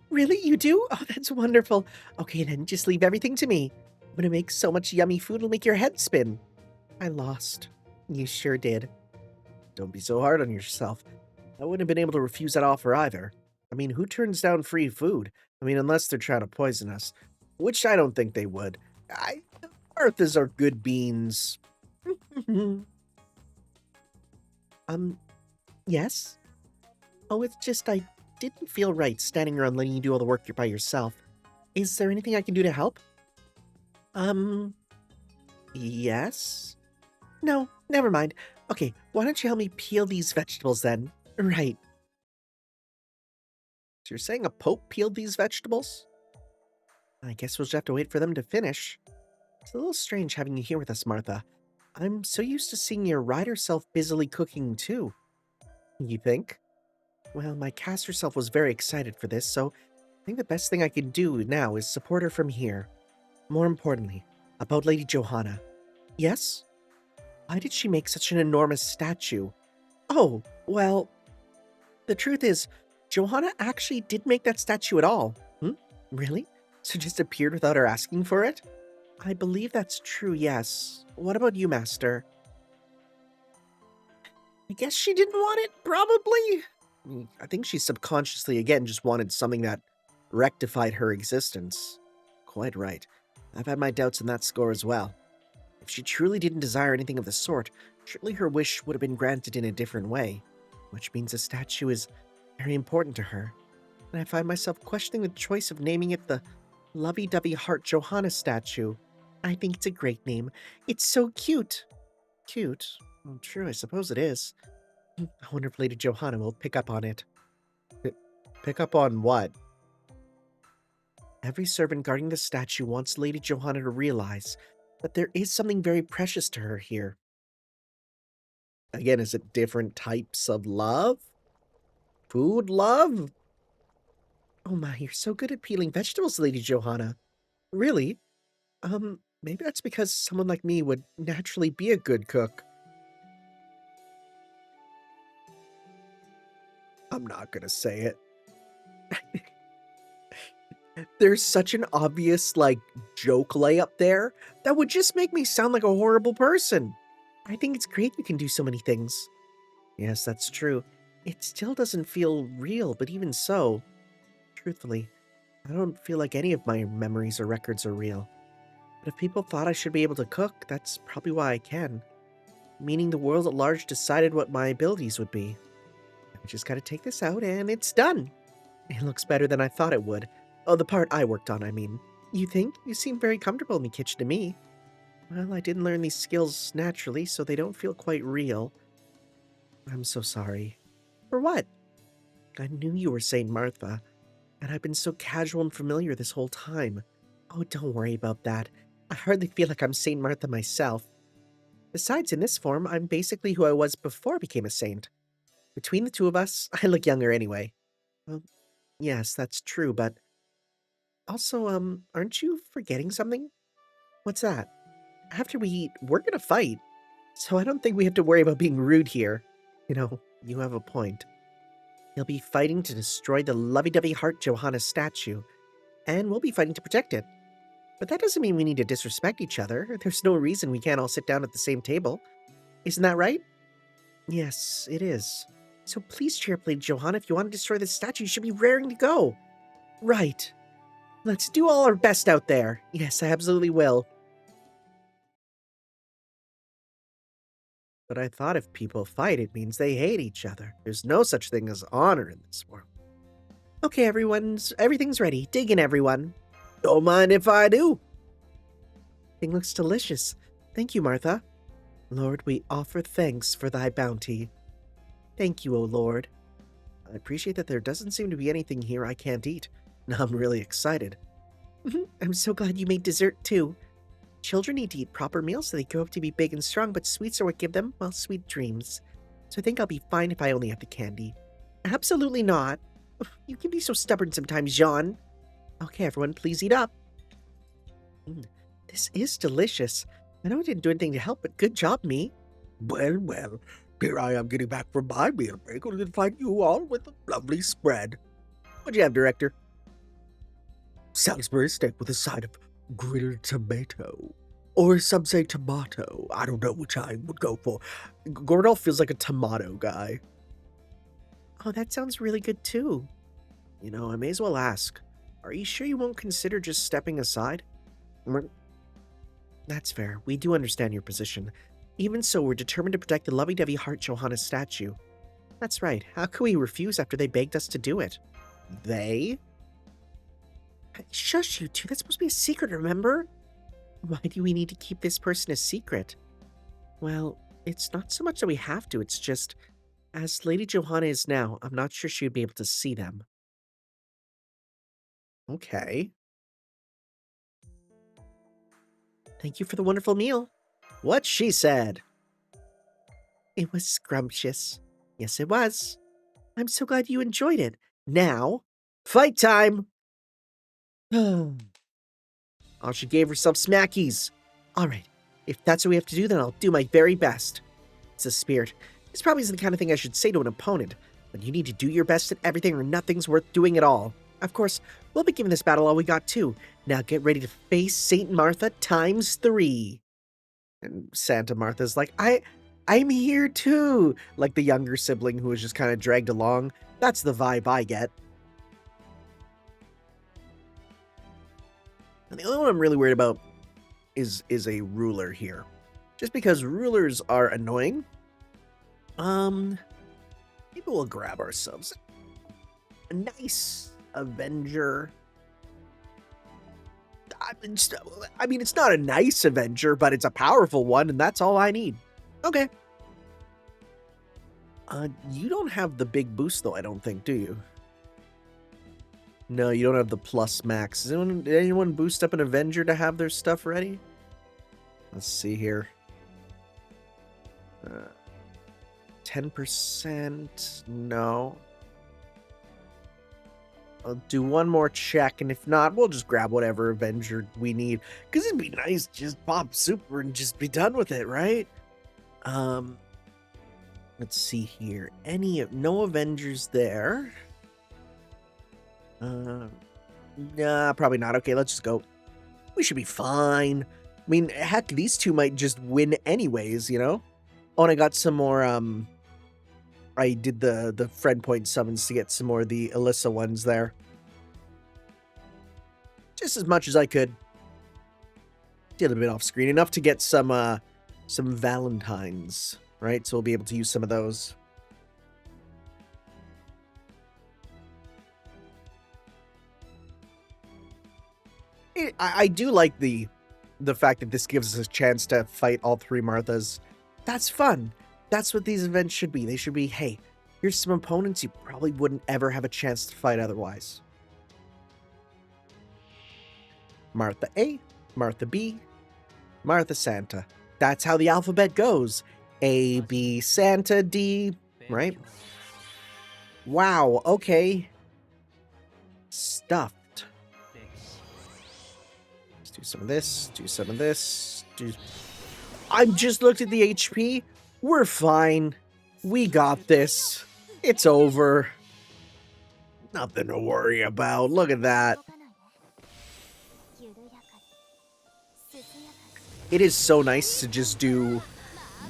Really? You do? Oh, that's wonderful. Okay, then just leave everything to me. I'm gonna make so much yummy food it'll make your head spin. I lost. You sure did. Don't be so hard on yourself. I wouldn't have been able to refuse that offer either. I mean, who turns down free food? I mean, unless they're trying to poison us. Which I don't think they would. Marthas are good beans. Yes? Oh, it's just I didn't feel right standing around letting you do all the work by yourself. Is there anything I can do to help? Yes? No, never mind. Okay, why don't you help me peel these vegetables then? Right. So you're saying a pope peeled these vegetables? I guess we'll just have to wait for them to finish. It's a little strange having you here with us, Martha. I'm so used to seeing your rider self busily cooking too. You think? Well, my caster self was very excited for this, so I think the best thing I can do now is support her from here. More importantly, about Lady Johanna. Yes? Why did she make such an enormous statue? Oh, well, the truth is, Johanna actually did make that statue at all. Really? So just appeared without her asking for it? I believe that's true, yes. What about you, Master? I guess she didn't want it, probably? I think she subconsciously, again, just wanted something that rectified her existence. Quite right. I've had my doubts on that score as well. If she truly didn't desire anything of the sort, surely her wish would have been granted in a different way, which means a statue is very important to her. And I find myself questioning the choice of naming it the Lovey-Dovey Heart Johanna statue. I think it's a great name. It's so cute. Cute? Well, true, I suppose it is. I wonder if Lady Johanna will pick up on it. Pick up on what? Every servant guarding the statue wants Lady Johanna to realize that there is something very precious to her here. Again, is it different types of love? Food love? Oh my, you're so good at peeling vegetables, Lady Johanna. Really? Maybe that's because someone like me would naturally be a good cook. I'm not gonna say it. There's such an obvious, joke layup there that would just make me sound like a horrible person. I think it's great you can do so many things. Yes, that's true. It still doesn't feel real, but even so, truthfully, I don't feel like any of my memories or records are real. But if people thought I should be able to cook, that's probably why I can. Meaning the world at large decided what my abilities would be. I just gotta take this out and it's done. It looks better than I thought it would. Oh, the part I worked on, I mean. You think? You seem very comfortable in the kitchen to me. Well, I didn't learn these skills naturally, so they don't feel quite real. I'm so sorry. For what? I knew you were Saint Martha, and I've been so casual and familiar this whole time. Oh, don't worry about that. I hardly feel like I'm Saint Martha myself. Besides, in this form, I'm basically who I was before I became a saint. Between the two of us, I look younger anyway. Well, yes, that's true, but... Also, aren't you forgetting something? What's that? After we eat, we're gonna fight. So I don't think we have to worry about being rude here. You know, you have a point. You'll be fighting to destroy the Lovey-Dovey Heart Johanna statue, and we'll be fighting to protect it. But that doesn't mean we need to disrespect each other. There's no reason we can't all sit down at the same table. Isn't that right? Yes, it is. So please cheer up, Lady Johanna. If you want to destroy this statue, you should be raring to go. Right. Let's do all our best out there. Yes, I absolutely will. But I thought if people fight, it means they hate each other. There's no such thing as honor in this world. Okay, everything's ready. Dig in, everyone. Don't mind if I do. Thing looks delicious. Thank you, Martha. Lord, we offer thanks for thy bounty. Thank you, O Lord. I appreciate that there doesn't seem to be anything here I can't eat. Now I'm really excited. I'm so glad you made dessert, too. Children need to eat proper meals so they grow up to be big and strong, but sweets are what give them, well, sweet dreams. So I think I'll be fine if I only have the candy. Absolutely not. You can be so stubborn sometimes, Jean. Okay, everyone, please eat up. This is delicious. I know I didn't do anything to help, but good job, me. Well, here I am getting back from my meal break and find you all with a lovely spread. What'd you have, Director? Salisbury steak with a side of grilled tomato. Or some say tomato. I don't know which I would go for. Gordolf feels like a tomato guy. Oh, that sounds really good, too. You know, I may as well ask. Are you sure you won't consider just stepping aside? That's fair. We do understand your position. Even so, we're determined to protect the Lovey-Dovey Heart Johanna statue. That's right. How could we refuse after they begged us to do it? They? Shush, you two. That's supposed to be a secret, remember? Why do we need to keep this person a secret? Well, it's not so much that we have to, it's just, as Lady Johanna is now, I'm not sure she would be able to see them. Okay. Thank you for the wonderful meal. What she said. It was scrumptious. Yes, it was. I'm so glad you enjoyed it. Now, fight time! Oh, she gave herself smackies. All right, if that's what we have to do, then I'll do my very best. It's a spirit. This probably isn't the kind of thing I should say to an opponent, but you need to do your best at everything or nothing's worth doing at all. Of course, we'll be giving this battle all we got too. Now get ready to face Saint Martha times 3. And Santa Martha's like, I'm here too. Like the younger sibling who was just kind of dragged along. That's the vibe I get. And the only one I'm really worried about is a ruler here. Just because rulers are annoying. Maybe we'll grab ourselves a nice Avenger. I mean, it's not a nice Avenger, but it's a powerful one, and that's all I need. Okay. You don't have the big boost, though, I don't think, do you? No, you don't have the plus max. Did anyone boost up an Avenger to have their stuff ready? Let's see here. 10%? No. I'll do one more check, and if not, we'll just grab whatever Avenger we need. Because it'd be nice to just pop super and just be done with it, right? Let's see here. No Avengers there. Nah, probably not. Okay, let's just go. We should be fine. I mean, heck, these two might just win anyways, you know? Oh, and I got some more, I did the friend point summons to get some more of the Alyssa ones there. Just as much as I could. Did a bit off screen. Enough to get some Valentines, right? So we'll be able to use some of those. I do like the fact that this gives us a chance to fight all 3 Marthas. That's fun. That's what these events should be. They should be, hey, here's some opponents you probably wouldn't ever have a chance to fight otherwise. Martha A, Martha B, Martha Santa. That's how the alphabet goes. A, B, Santa, D, right? Wow, okay. Stuffed. Let's do some of this, do some of this. I just looked at the HP. We're fine. We got this. It's over. Nothing to worry about. Look at that. It is so nice to just do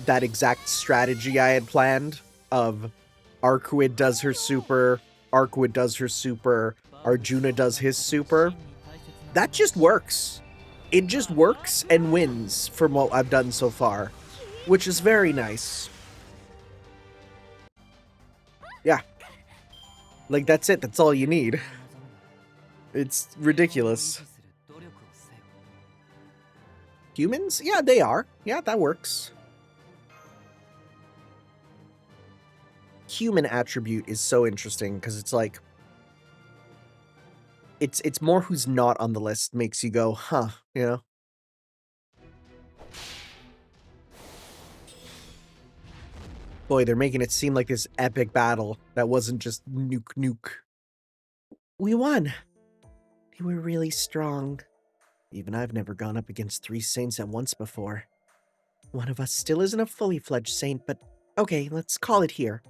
that exact strategy I had planned of Arcuid does her super, Arcuid does her super, Arjuna does his super. That just works. It just works and wins from what I've done so far, which is very nice. Yeah. Like, that's it. That's all you need. It's ridiculous. Humans? Yeah, they are. Yeah, that works. Human attribute is so interesting because it's like it's more who's not on the list makes you go, huh, you know? Boy, they're making it seem like this epic battle that wasn't just nuke. We won. They were really strong. Even I've never gone up against 3 saints at once before. One of us still isn't a fully fledged saint, but okay, let's call it here.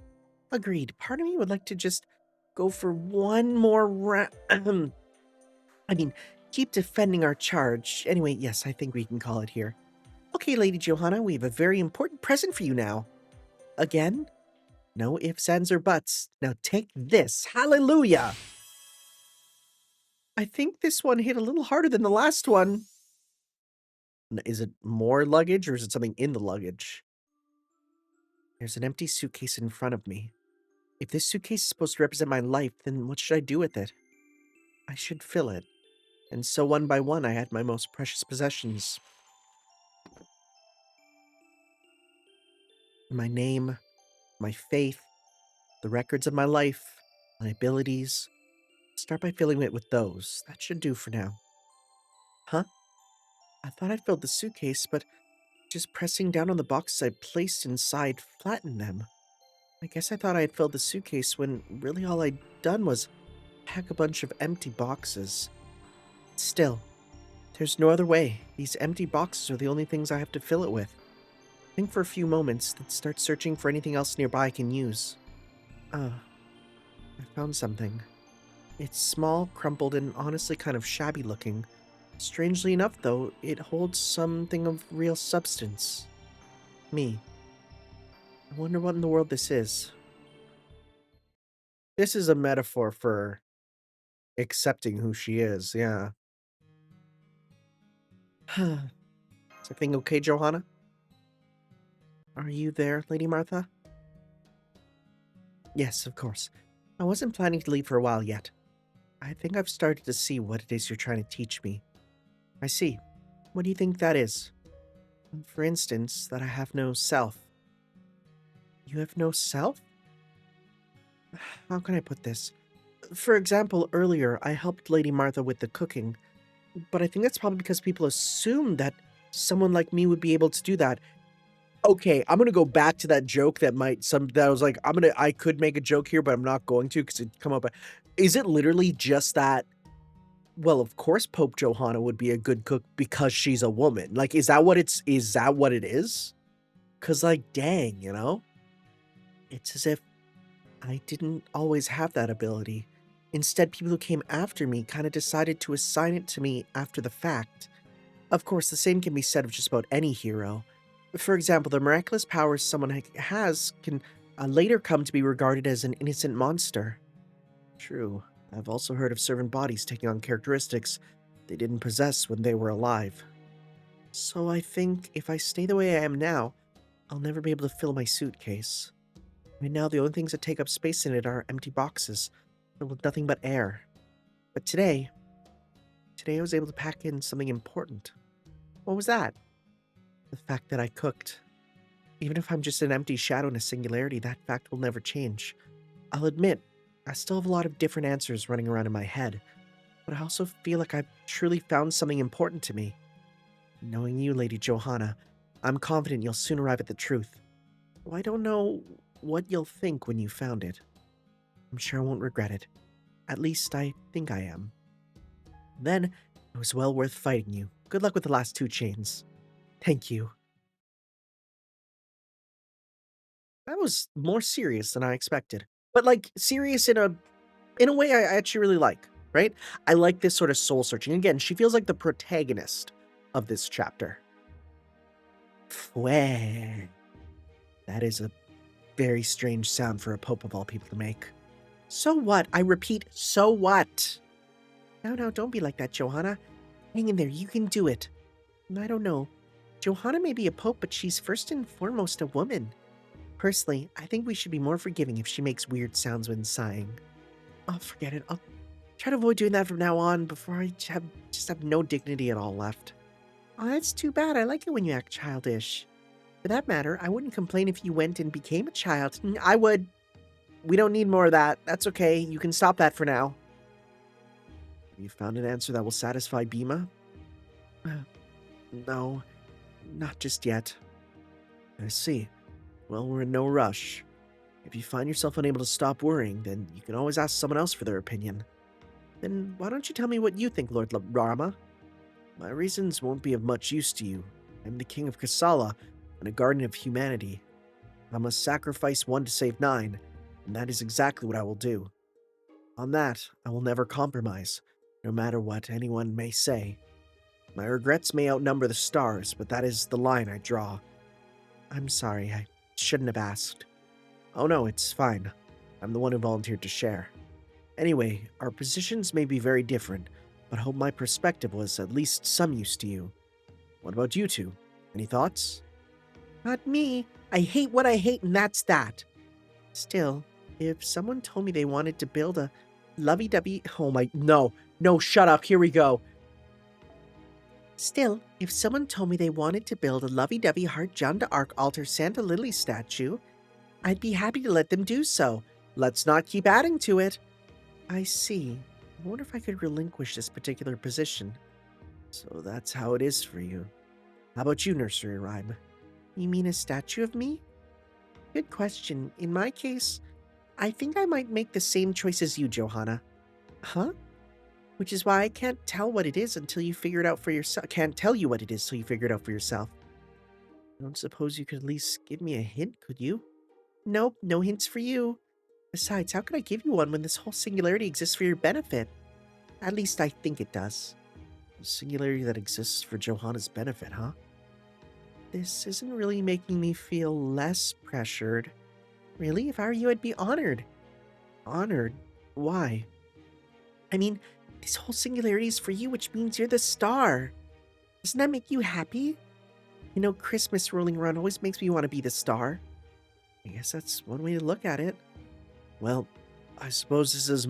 Agreed. Part of me would like to just go for one more round. I mean, keep defending our charge. Anyway, yes, I think we can call it here. Okay, Lady Johanna, we have a very important present for you now. Again? No ifs, ands, or buts. Now take this. Hallelujah! I think this one hit a little harder than the last one. Is it more luggage, or is it something in the luggage? There's an empty suitcase in front of me. If this suitcase is supposed to represent my life, then what should I do with it? I should fill it. And so one by one I had my most precious possessions. My name, my faith, the records of my life, my abilities. Start by filling it with those. That should do for now. Huh? I thought I'd filled the suitcase, but just pressing down on the boxes I placed inside flattened them. I guess I thought I had filled the suitcase when really all I'd done was pack a bunch of empty boxes. Still, there's no other way. These empty boxes are the only things I have to fill it with. Think for a few moments, then start searching for anything else nearby I can use. I found something. It's small, crumpled, and honestly kind of shabby looking. Strangely enough, though, it holds something of real substance. Me. I wonder what in the world this is. This is a metaphor for accepting who she is, yeah. Is everything okay, Johanna? Are you there, Lady Martha? Yes, of course. I wasn't planning to leave for a while yet. I think I've started to see what it is you're trying to teach me. I see. What do you think that is? For instance, that I have no self. You have no self? How can I put this? For example, earlier I helped Lady Martha with the cooking, but I think that's probably because people assume that someone like me would be able to do that. Okay, I'm gonna go back to that joke that I was like, I could make a joke here, but I'm not going to because it come up. Is it literally just that? Well, of course, Pope Johanna would be a good cook because she's a woman. Like, is that what it is? Cause like, dang, it's as if I didn't always have that ability. Instead, people who came after me kind of decided to assign it to me after the fact. Of course, the same can be said of just about any hero. For example, the miraculous powers someone has can later come to be regarded as an innocent monster. True, I've also heard of servant bodies taking on characteristics they didn't possess when they were alive. So I think if I stay the way I am now, I'll never be able to fill my suitcase. Right now, the only things that take up space in it are empty boxes, filled with nothing but air. But today I was able to pack in something important. What was that? The fact that I cooked. Even if I'm just an empty shadow in a singularity, that fact will never change. I'll admit, I still have a lot of different answers running around in my head, but I also feel like I've truly found something important to me. Knowing you, Lady Johanna, I'm confident you'll soon arrive at the truth. Though I don't know what you'll think when you found it. I'm sure I won't regret it. At least I think I am. Then, it was well worth fighting you. Good luck with the last 2 chains. Thank you. That was more serious than I expected. But like serious in a way I actually really like, right? I like this sort of soul searching. Again, she feels like the protagonist of this chapter. Fue. That is a very strange sound for a pope of all people to make. So what? I repeat, so what? No, don't be like that, Johanna. Hang in there, you can do it. I don't know. Johanna may be a pope, but she's first and foremost a woman. Personally, I think we should be more forgiving if she makes weird sounds when sighing. Oh, forget it. I'll try to avoid doing that from now on before I just have no dignity at all left. Oh, that's too bad. I like it when you act childish. For that matter, I wouldn't complain if you went and became a child. I would. We don't need more of that. That's okay. You can stop that for now. Have you found an answer that will satisfy Bhima? No, not just yet. I see. Well, we're in no rush. If you find yourself unable to stop worrying, then you can always ask someone else for their opinion. Then why don't you tell me what you think, Lord Rama? My reasons won't be of much use to you. I'm the king of Kasala and a guardian of humanity. I must sacrifice 1 to save 9, and that is exactly what I will do. On that, I will never compromise, no matter what anyone may say. My regrets may outnumber the stars, but that is the line I draw. I'm sorry, I shouldn't have asked. Oh no, it's fine. I'm the one who volunteered to share. Anyway, our positions may be very different, but I hope my perspective was at least some use to you. What about you two? Any thoughts? Not me. I hate what I hate, and that's that. Still, if someone told me they wanted to build a lovey-dovey... Oh my... No, shut up. Here we go. Still, if someone told me they wanted to build a lovey-dovey Heart John d'Arc altar Santa Lily statue, I'd be happy to let them do so. Let's not keep adding to it. I see. I wonder if I could relinquish this particular position. So that's how it is for you. How about you, nursery rhyme? You mean a statue of me? Good question. In my case, I think I might make the same choice as you, Johanna. Huh? Which is why I can't tell what it is until you figure it out for yourself. Can't tell you what it is till you figure it out for yourself. I don't suppose you could at least give me a hint, could you? Nope, no hints for you. Besides, how could I give you one when this whole singularity exists for your benefit? At least I think it does. A singularity that exists for Johanna's benefit, huh? This isn't really making me feel less pressured. Really, if I were you, I'd be honored. Honored? Why? I mean, this whole singularity is for you, which means you're the star. Doesn't that make you happy? You know, Christmas rolling around always makes me want to be the star. I guess that's one way to look at it. Well, I suppose this is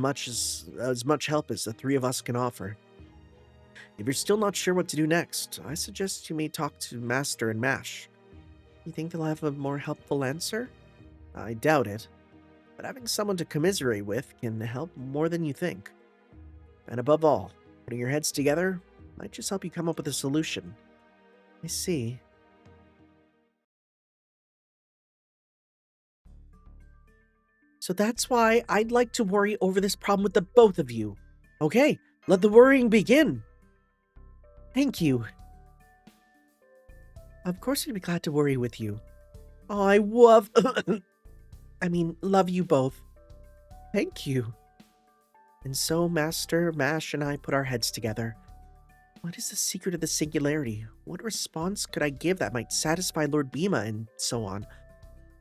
as much help as the three of us can offer. If you're still not sure what to do next, I suggest you may talk to Master and Mash. You think they'll have a more helpful answer? I doubt it, but having someone to commiserate with can help more than you think. And above all, putting your heads together might just help you come up with a solution. I see. So that's why I'd like to worry over this problem with the both of you. Okay, let the worrying begin. Thank you. Of course I'd be glad to worry with you. Oh, I love... love you both. Thank you. And so Master, Mash, and I put our heads together. What is the secret of the singularity? What response could I give that might satisfy Lord Bhima, and so on?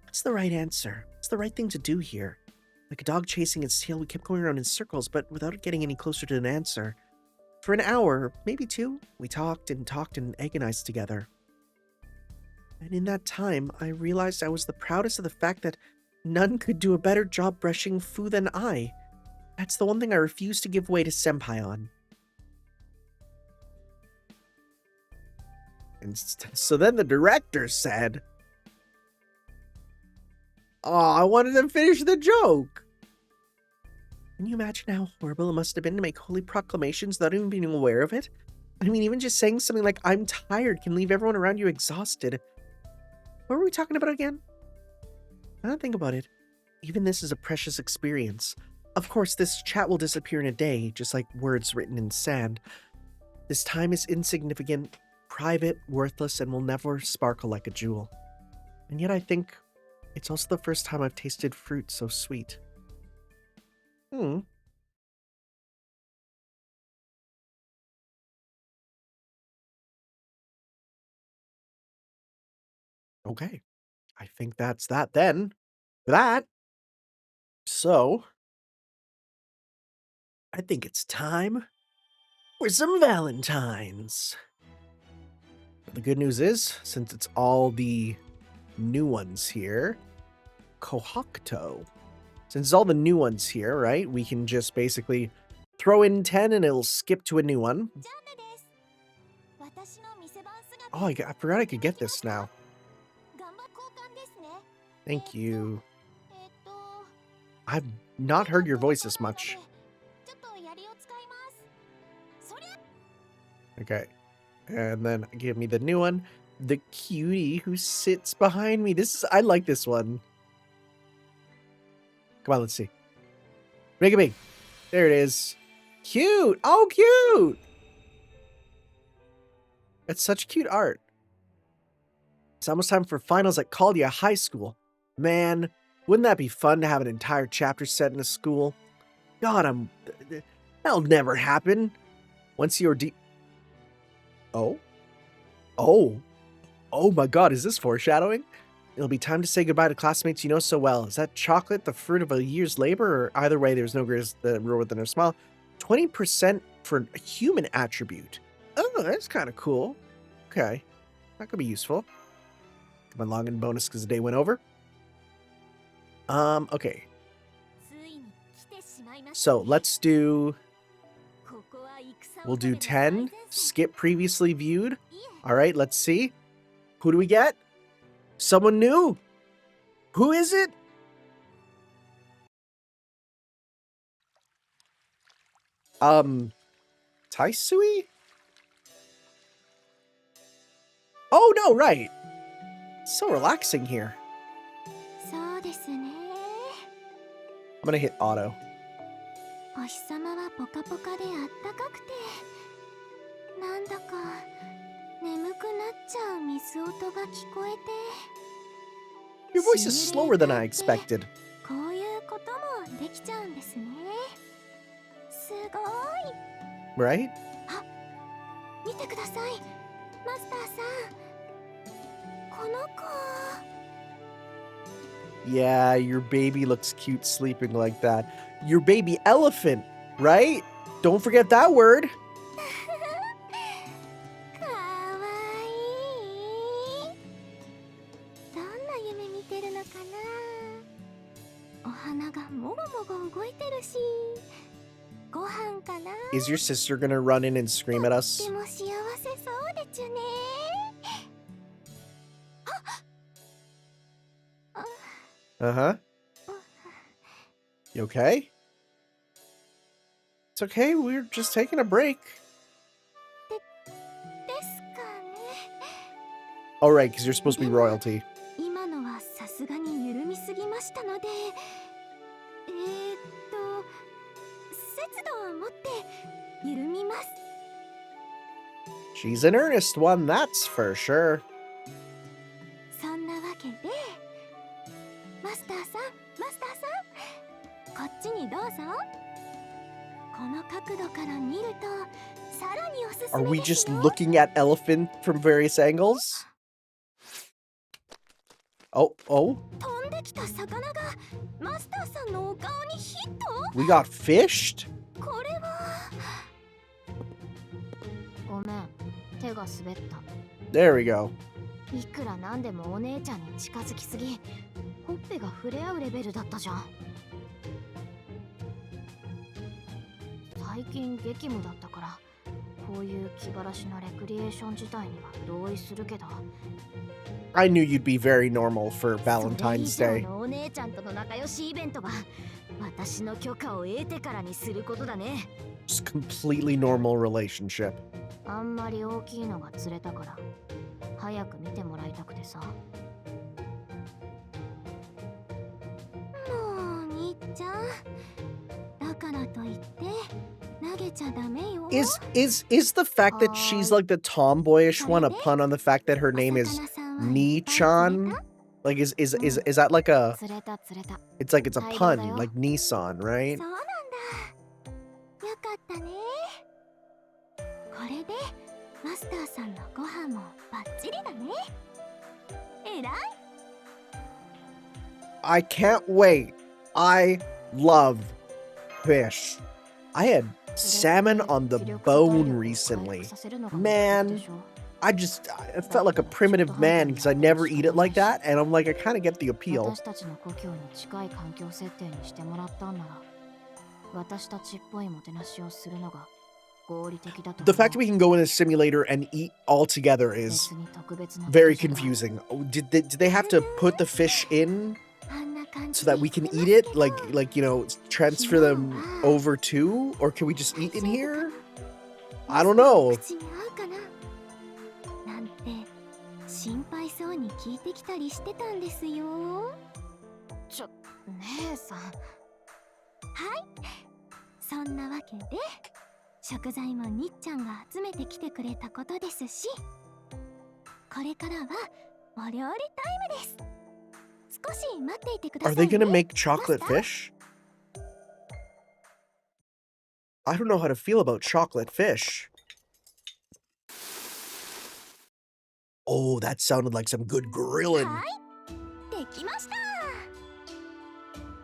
What's the right answer? What's the right thing to do here? Like a dog chasing its tail, we kept going around in circles, but without getting any closer to an answer. For an hour, maybe two, we talked and agonized together. And in that time, I realized I was the proudest of the fact that none could do a better job brushing Fu than I. That's the one thing I refuse to give way to Senpai on. And so then the director said, "Oh, I wanted to finish the joke." Can you imagine how horrible it must have been to make holy proclamations without even being aware of it? I mean, even just saying something like, "I'm tired," can leave everyone around you exhausted. What were we talking about again? Now that I think about it, even this is a precious experience. Of course, this chat will disappear in a day, just like words written in sand. This time is insignificant, private, worthless, and will never sparkle like a jewel. And yet I think it's also the first time I've tasted fruit so sweet. Okay, I think that's that then. For that. So, I think it's time for some Valentines. The good news is, since it's all the new ones here, Kohokto. Since it's all the new ones here, right, we can just basically throw in 10 and it'll skip to a new one. Oh, I forgot I could get this now. Thank you. I've not heard your voice as much. Okay. And then give me the new one. The cutie who sits behind me. I like this one. Come on, let's see. Make it big. There it is. Cute. Oh, cute. It's such cute art. It's almost time for finals at Caldia High School. Man, wouldn't that be fun to have an entire chapter set in a school? God, that'll never happen. Once you're Oh? Oh my god, is this foreshadowing? It'll be time to say goodbye to classmates you know so well. Is that chocolate the fruit of a year's labor? Or either way, there's no greater reward than a smile. 20% for a human attribute. Oh, that's kind of cool. Okay. That could be useful. Come on, login bonus because the day went over. Okay. So let's do... We'll do 10. Skip previously viewed. All right, let's see. Who do we get? Someone new. Who is it? Taisui? Oh, no, right. It's so relaxing here. I'm gonna hit auto. お日様はポカポカであったかくてなんだか眠くなっちゃう水音が聞こえて Your voice is slower than I expected. こういうこともできちゃうんですね。すごい。 Right? 見てください、マスターさん。この子。 Yeah, your baby looks cute sleeping like that. Your baby elephant, right? Don't forget that word. かわいい。どんな夢見てるのかな。お花がもごもご動いてるし、ご飯かな。 Is your sister gonna run in and scream at と us? っても幸せそうでちゅね。 Uh-huh. You okay? It's okay, we're just taking a break. ですかね。 Oh, right, because you're supposed to be royalty. 今のはさすがに緩みすぎましたので、節度を持って緩みます。 She's an earnest one, that's for sure. そんなわけで、マスターさん、こっちにどうぞ。この角度から見るとさらにおすす Are め we です just よ。 looking at elephant from various angles? Oh, 飛んできた魚がマスターさんのお顔にヒット。 we got fished? これは。ごめん、手が滑った。 There we go. いくらなんでもお姉ちゃんに近づきすぎ、ほっぺが触れ合うレベルだったじゃん。最近激務だったから、こういう気晴らしのレクリエーション自体には同意するけど、 I knew you'd be very normal for それ以 Valentine's 上 Day. のお姉ちゃんとの仲良しイベントは私の許可を得てからにすることだね。 Just completely normal relationship. あんまり大きいのが釣れたから早く見てもらいたくてさ。もう兄ちゃん、だからといって投げちゃダメよ。 Is the fact that she's like the tomboyish one a pun on the fact that her name is Ni-chan? Like is that like a 釣れた釣れた。 it's like it's a pun, like Nissan, right? そうなんだ。よかったね。これでマスターさんのご飯もバッチリだね。えらい。 I can't wait. I love fish. I had salmon on the bone recently. Man, I felt like a primitive man because I never eat it like that, and I'm like, I kind of get the appeal. 私たちの故郷に近い環境設定にしてもらったんなら、私たちっぽいもてなしをするのが合理的だと思う。 The fact that we can go in a simulator and eat all together is very confusing. Oh, did they have to put the fish in so that we can eat it? Like you know, transfer them over too? Or can we just eat in here? I don't know. 口に合うかななんて心配そうに聞いてきたりしてたんですよ。姉さん。はい、そんなわけで食材もにっちゃんが集めてきてくれたことですし、これからはお料理タイムです。少し待っていてくださ Are い they ね。 gonna make chocolate fish? I don't know how to feel about chocolate fish. Oh, that sounded like some good grilling. はい、できました。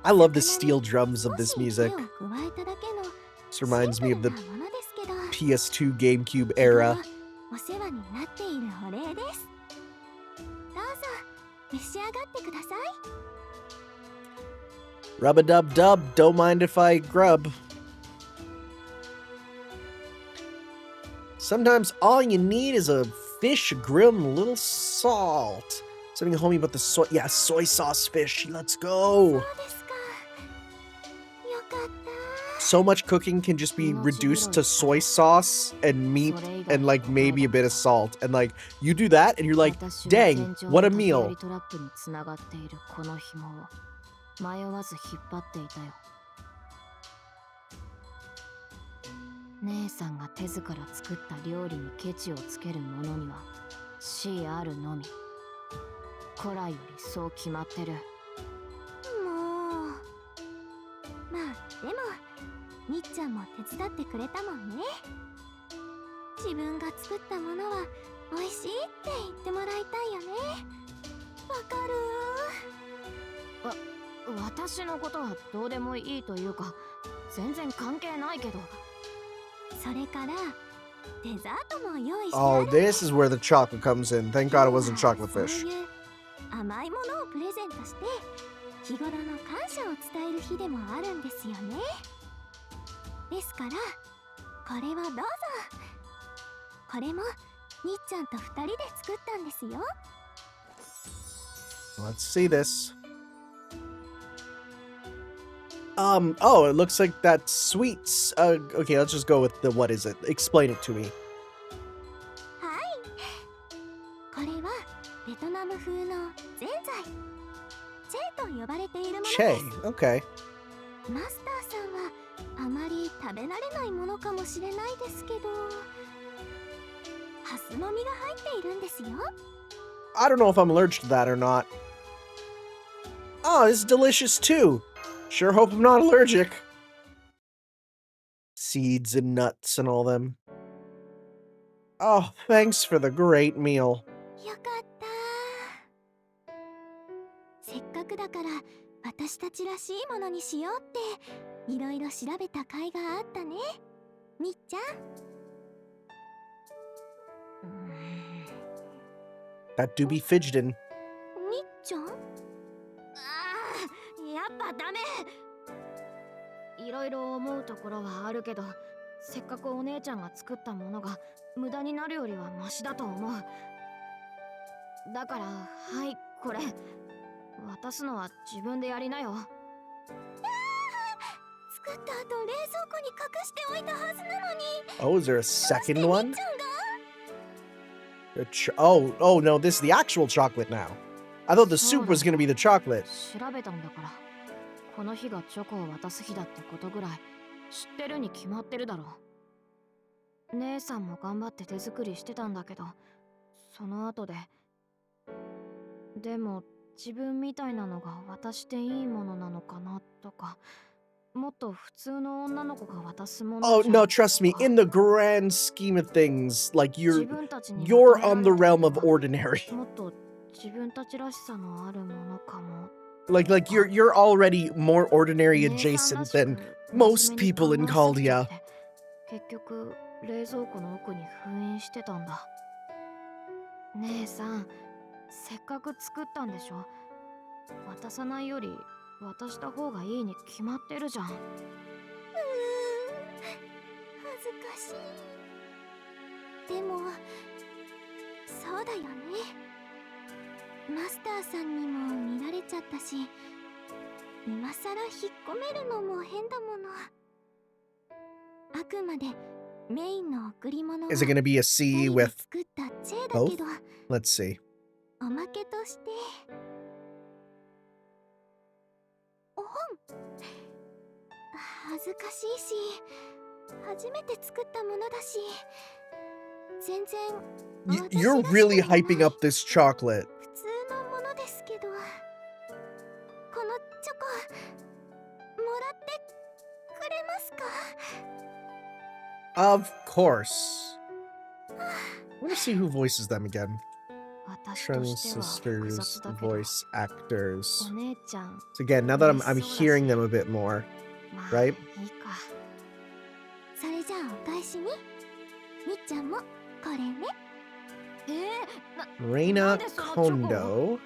I love the steel drums of this music. 手を加えただけの This reminds me of the シンプルなものですけど、 PS2 GameCube era. お世話になっているお礼です。どうぞ召し上がってください。 Rub-a-dub-dub, don't mind if I grub. Sometimes all you need is a fish grilled in a little salt. Something homie about the soy sauce fish. Let's そ go. うですか。よかった。 So much cooking can just be reduced to soy sauce and meat and like maybe a bit of salt. And like you do that and you're like, dang, what a meal. トラップにつながっているこの紐を迷わず引っ張っていたよ。姉さんが手ずから作った料理にケチをつけるものには CR のみ。古来よりそう決まってる。もうちゃんも手伝ってくれたもんね。自分が作ったものは美味しいって言ってもらいたいよね。わかる？私のことはどうでもいいというか、全然関係ないけど。それからデザートも用意してあ Oh, る。 this is where the chocolate comes in. Thank God it wasn't chocolate そう fish. いう甘いものをプレゼントして日頃の感謝を伝える日でもあるんですよね。ですからこれはどうぞ。これもにっちゃんと2人で作ったんですよ。 Let's see this. Oh, it looks like that's sweets. Okay, let's just go with the what is it? Explain it to me. はい、これはベトナム風のぜんざい、チェーと呼ばれているものです。 Che, okay. マスターさんはあまり食べられないものかもしれないですけど、ハスの実が入っているんですよ。 I don't know if I'm allergic to that or not. Oh, it's delicious too. Sure hope I'm not allergic. Seeds and nuts and all them. Oh, thanks for the great meal. よかった。せっかくだから私たちらしいものにしようっていろいろ調べた甲斐があったね、みっちゃん。That do be fidgeting. みっちゃん？やっぱダメ。いろいろ思うところはあるけど、せっかくお姉ちゃんが作ったものが無駄になるよりはマシだと思う。だから、はい、これ渡すのは自分でやりなよ。作った後冷蔵庫に隠しておいたはずなのに。 Oh, is there a second どう one? してみっちゃんが？ Oh, no, this is the actual chocolate now. I thought the soup was gonna be the chocolate. 調べたんだから、この日がチョコを渡す日だってことぐらい知ってるに決まってるだろう。姉さんも頑張って手作りしてたんだけど、その後で。でも自分みたいなのが渡していいものなのかなとか、もっと普通の女の子が渡すもの Oh, じゃ no, ん trust me. とか、 In the grand scheme of things, like 自分たちに you're 与えら on れ the た realm も of のは ordinary. もっと自分たちらしさのあるものかも。 Like you're already more ordinary 姉さんら adjacent し than く most 真面目に people in 考えすぎち Caldia. ゃって結局冷蔵庫の奥に封印してたんだ。姉さん、せっかく作ったんでしょ。渡さないより渡した方がいいに決まってるじゃん。恥ずかしい。でもそうだよね。マスターさんにも見られちゃったし、今さら引っ込めるのも変だもの。あくまでメインの贈り物は Is it gonna be a C 二人で with 作ったチェーだけど、 Let's see. おまけとしてお本。恥ずかしいし、初めて作ったものだし、全然 You're really hyping up this chocolate. 普通のものですけど、このチョコもらってくれますか？ Of course. I want to see who voices them again. 私と Trem しては複 sisters 雑だけど、 voice actors. お姉ちゃん、 So again, now that I'm hearing them a bit more, まあ right? いいか。それじゃあお返しに、みっちゃんもこれね。Reina なんでそのチョコを？ Kondo.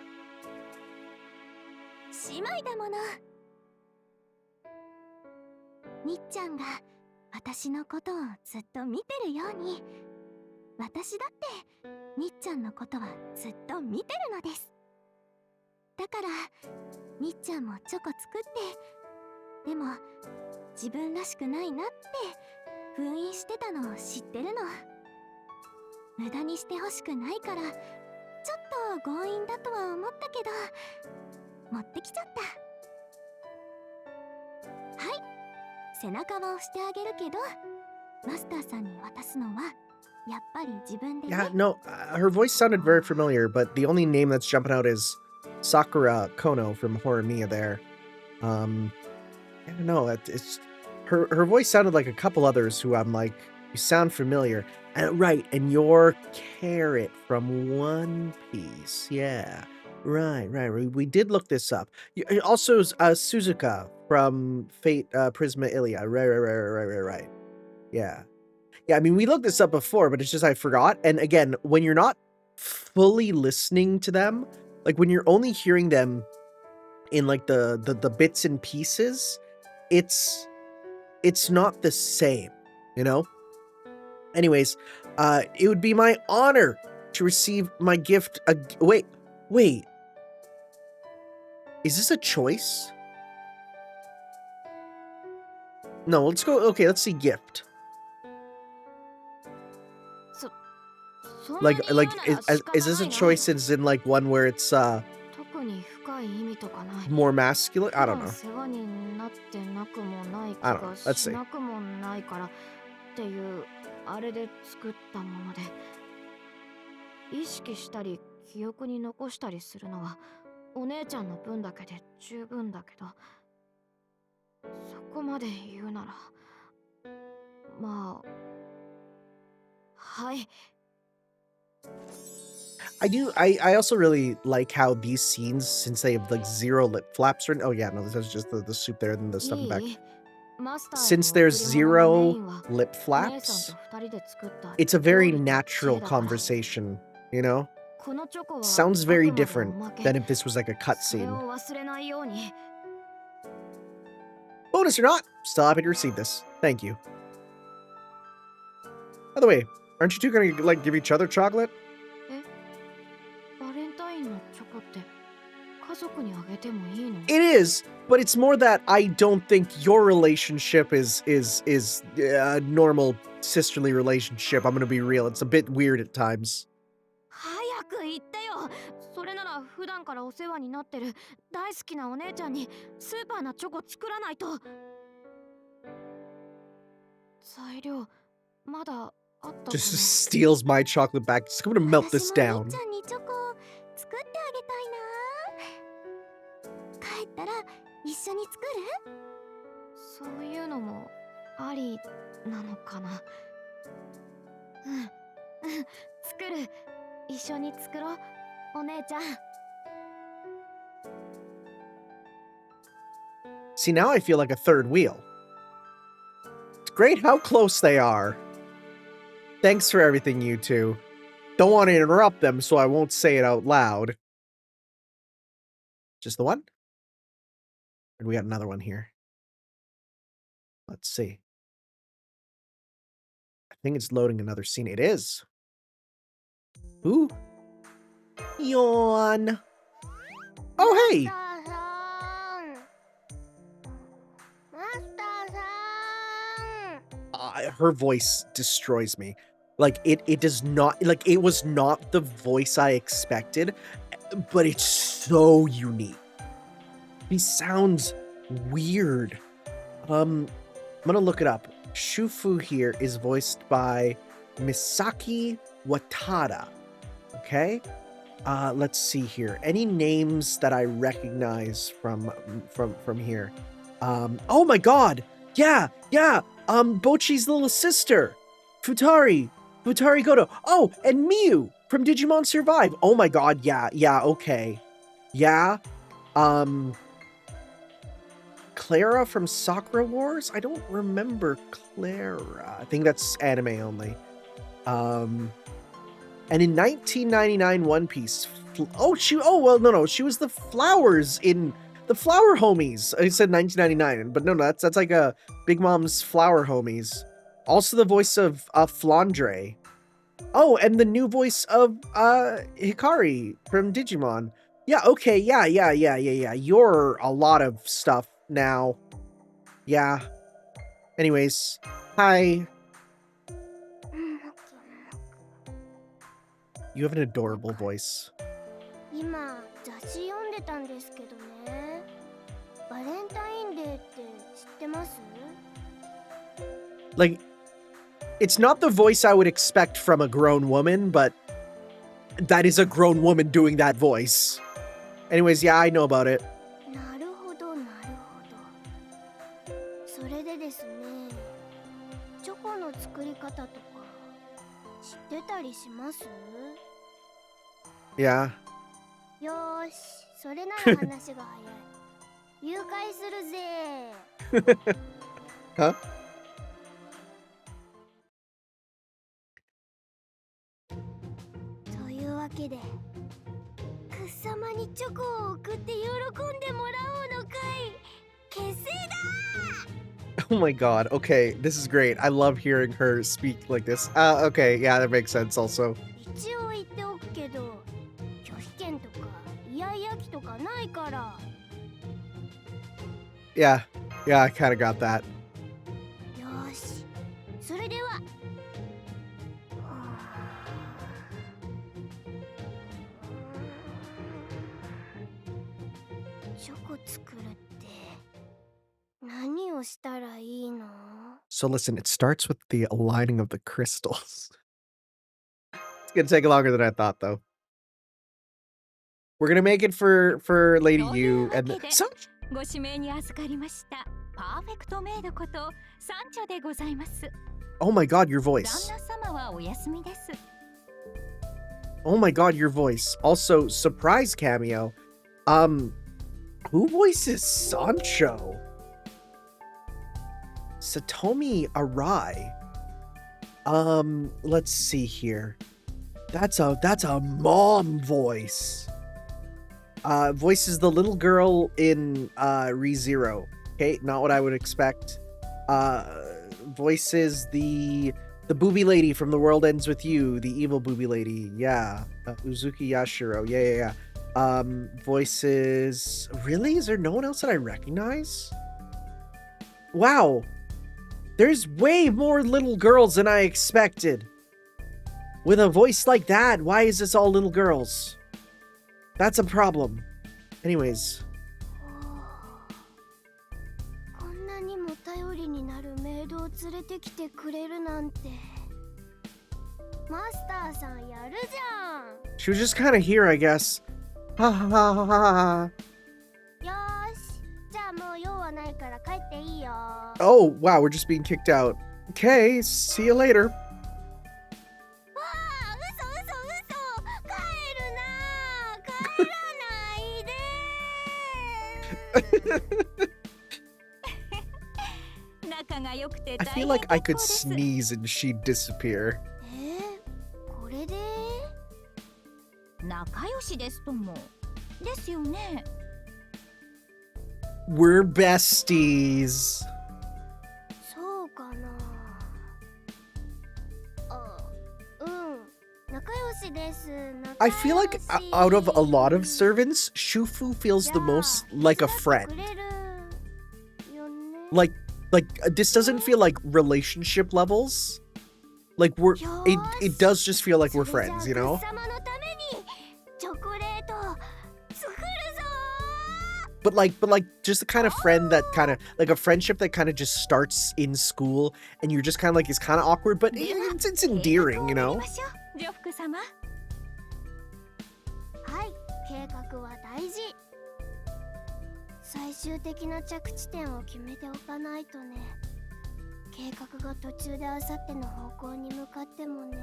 姉妹だもの。みっちゃんが私のことをずっと見てるように、私だってみっちゃんのことはずっと見てるのです。だからみっちゃんもチョコ作って、でも自分らしくないなって封印してたのを知ってるの。無駄にしてほしくないから、ちょっと強引だとは思ったけど持ってきちゃった。はい、背中は押してあげるけど、マスターさんに渡すのはやっぱり自分でね。 Yeah, no, her voice sounded very familiar, but the only name that's jumping out is Sakura Kono from Horimiya there. I don't know, it's her voice sounded like a couple others who I'm like, you sound familiar. Right, and you're Carrot from One Piece. Yeah. Right. We did look this up. Also, Suzuka from Fate Prisma Ilia. Right. Yeah. Yeah, I mean, we looked this up before, but it's just I forgot. And again, when you're not fully listening to them, like when you're only hearing them in like the bits and pieces, it's not the same, you know? Anyways, it would be my honor to receive my gift. Wait. Is this a choice? No, let's go. Okay, let's see gift. Like, is this a choice as in like one where it's more masculine? I don't know. Let's see. あれで作ったもので意識したり記憶に残したりするのはお姉ちゃんの分だけで十分だけどそこまで言うならまあはい I also really like how these scenes, since they have like 0 lip flaps written. Oh yeah, no, this is just the soup there and the stuff in the back. Since there's 0 lip flaps, it's a very natural conversation, you know? Sounds very different than if this was like a cutscene. Bonus or not, still happy to receive this. Thank you. By the way, aren't you two gonna like give each other chocolate? It is, but it's more that I don't think your relationship is a normal sisterly relationship. I'm gonna be real. It's a bit weird at times. 早く言ってよ。それなら普段からお世話になってる大好きなお姉ちゃんにスーパーなチョコ作らないと。材料まだあったかな。 Just steals my chocolate back. Just gonna melt this down. 私もりっちゃんにチョコ作ってあげたいな。帰ったら一緒に作る？そういうのもありなのかな。作る。一緒に作ろう、お姉ちゃん。 See, now I feel like a third wheel. It's great how close they are. Thanks for everything, you two. Don't want to interrupt them, so I won't say it out loud. Just the one? And we got another one here. Let's see. I think it's loading another scene. It is. Ooh. Yawn. Oh, hey. Her voice destroys me. Like, it does not, like, it was not the voice I expected, but it's so unique. He sounds weird. I'm gonna look it up. Shufu here is voiced by Misaki Watada. Okay? Let's see here. Any names that I recognize from here? Oh my god! Yeah! Bochi's little sister! Futari Goto. Oh, and Miu from Digimon Survive. Oh my god, yeah, okay. Yeah. Clara from Sakura Wars? I don't remember Clara. I think that's anime only. And in 1999 One Piece, she was the flowers in the Flower Homies. I said 1999, but no, that's like a Big Mom's Flower Homies. Also the voice of Flandre. Oh, and the new voice of Hikari from Digimon. Yeah, okay, yeah. You're a lot of stuff now. Yeah. Anyways, hi. You have an adorable voice. 今雑誌読んでたんですけどね。バレンタインデーって知ってます？ Like, it's not the voice I would expect from a grown woman, but that is a grown woman doing that voice. Anyways, yeah, I know about it. なるほど。それでですね。Yeah. よーし、それなら話が早い。誘拐するぜ。Huh? というわけで、くっさまにチョコを送って喜んでもらおうのかい。結成だ。 Oh my god. Okay, this is great. I love hearing her speak like this. Okay, yeah, that makes sense also. 一応言っておくけど、拒否権とかイヤイヤ期とかないから。 Yeah, yeah, I kind of got that. よーし、それでは。チョコ作るって何をしたらいいの？ So listen, it starts with the aligning of the crystals. It's gonna take longer than I thought, though. We're gonna make it for Lady U and some. ご指名に預かりましたパーフェクトメイドことサンチョでございます。 Oh my god, your 旦 voice. 那様はお休みです。 Oh my god, your voice. Also, surprise cameo. Who voices Sancho? Satomi Arai. Let's see here. That's a mom voice. Voices the little girl in ReZero. Okay, not what I would expect. Voices the booby lady from The World Ends With You, the evil booby lady. Yeah. Uzuki Yashiro. Yeah. Voices. Really? Is there no one else that I recognize? Wow. There's way more little girls than I expected. With a voice like that, why is this all little girls? That's a problem. Anyways. こんなにも頼りになるメイドを連れてきてくれるなんて。マスターさんやるじゃん。 She was just kind of here, I guess. Ha ha ha ha ha. よーし、じゃあもう用はないから帰っていいよ。 Oh, wow, we're just being kicked out. Okay, see you later. わあ、嘘。帰るな。帰らないで。仲が良くて I 大 feel 変 like I 結 could 構です。 sneeze and she'd disappear. これで？仲良しですとも。ですよね。 We're besties. そうかな。あ、うん。仲良しです。 I feel like out of a lot of servants, Shufu feels the most like a friend. Like this doesn't feel like relationship levels. Like it does just feel like we're friends, you know? But like just the kind of friend that kind of like a friendship that kind of just starts in school and you're just kind of like it's kind of awkward, but it's endearing, you know? ジョフク様。はい、計画は大事。最終的な着地点を決めておかないとね。計画が途中であさっての方向に向かってもね。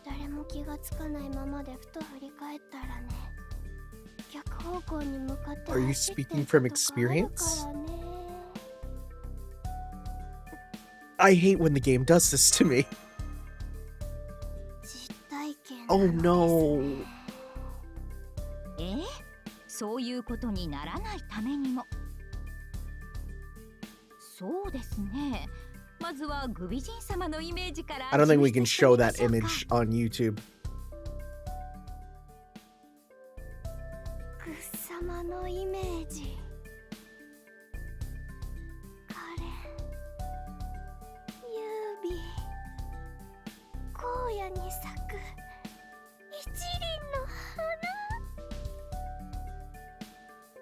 誰も気がつかないままでふと振り返ったらね。逆方向に向かって Are you 走って speaking る from ことがある experience? からね。 I hate when the game does this to me. 実体験 Oh なのですね。 no. そういうことにならないためにも。そうですね。まずはグビジン様のイメージから。 I don't think we can show that image on YouTube. くっさまのイメージ。カレン、ユービ、荒野に咲く一輪の花。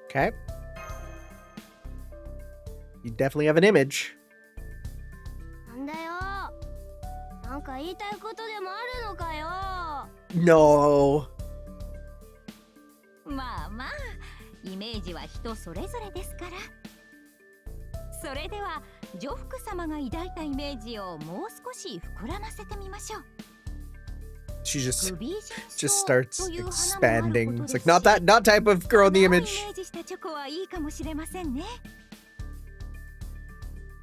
Okay. You definitely have an image. なんだよ。なんか言いたいことでもあるのかよ。 No. まあまあ、イメージは人それぞれですから。それではジョフク様が抱いたイメージをもう少し膨らませてみましょう。She just starts expanding. It's like, not type of girl in the image.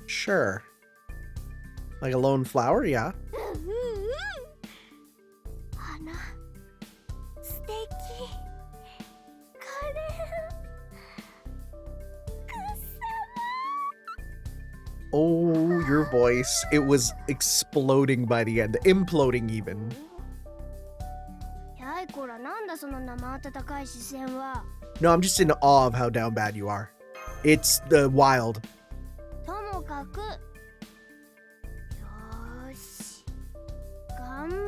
Sure. Like a lone flower, yeah. 花素敵可憐くっさ Oh, your voice. It was exploding by the end. Imploding even. やいこらなんだその生温かい視線は No, I'm just in awe of how down bad you are. It's the wild. ともかくよーし頑張るぞ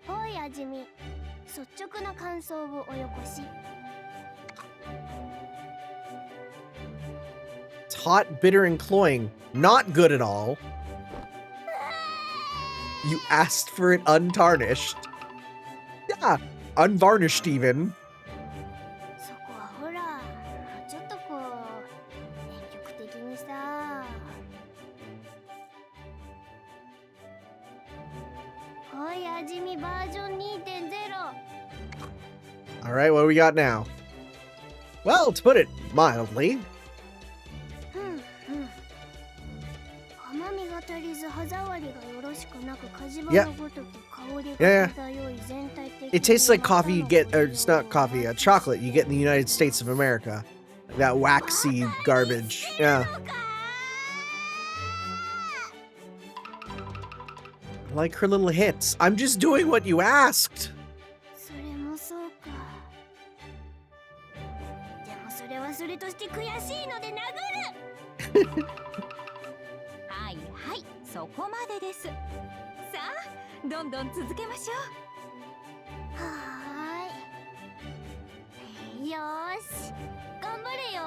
ーおい味見率直な感想をおよこし It's hot, bitter, and cloying. Not good at all. You asked for it untarnished. Yeah, unvarnished even. そこはほらちょっとこう積極的にさおい味見バージョン 2.0 All right, what do we got now? Well, to put it mildly, 甘みが足りず歯触りがよろしくなく火事場 Yeah. のごとく香り Yeah, が漂い全体的 it tastes like coffee you get, or it's not coffee, chocolate you get in the United States of America. Like that waxy garbage. Yeah. Like her little hits. I'm just doing what you asked. それもそうかでもそれはそれとして悔しいので殴るはいはいそこまでですさあどんどん続けましょはーいよーし頑張れよ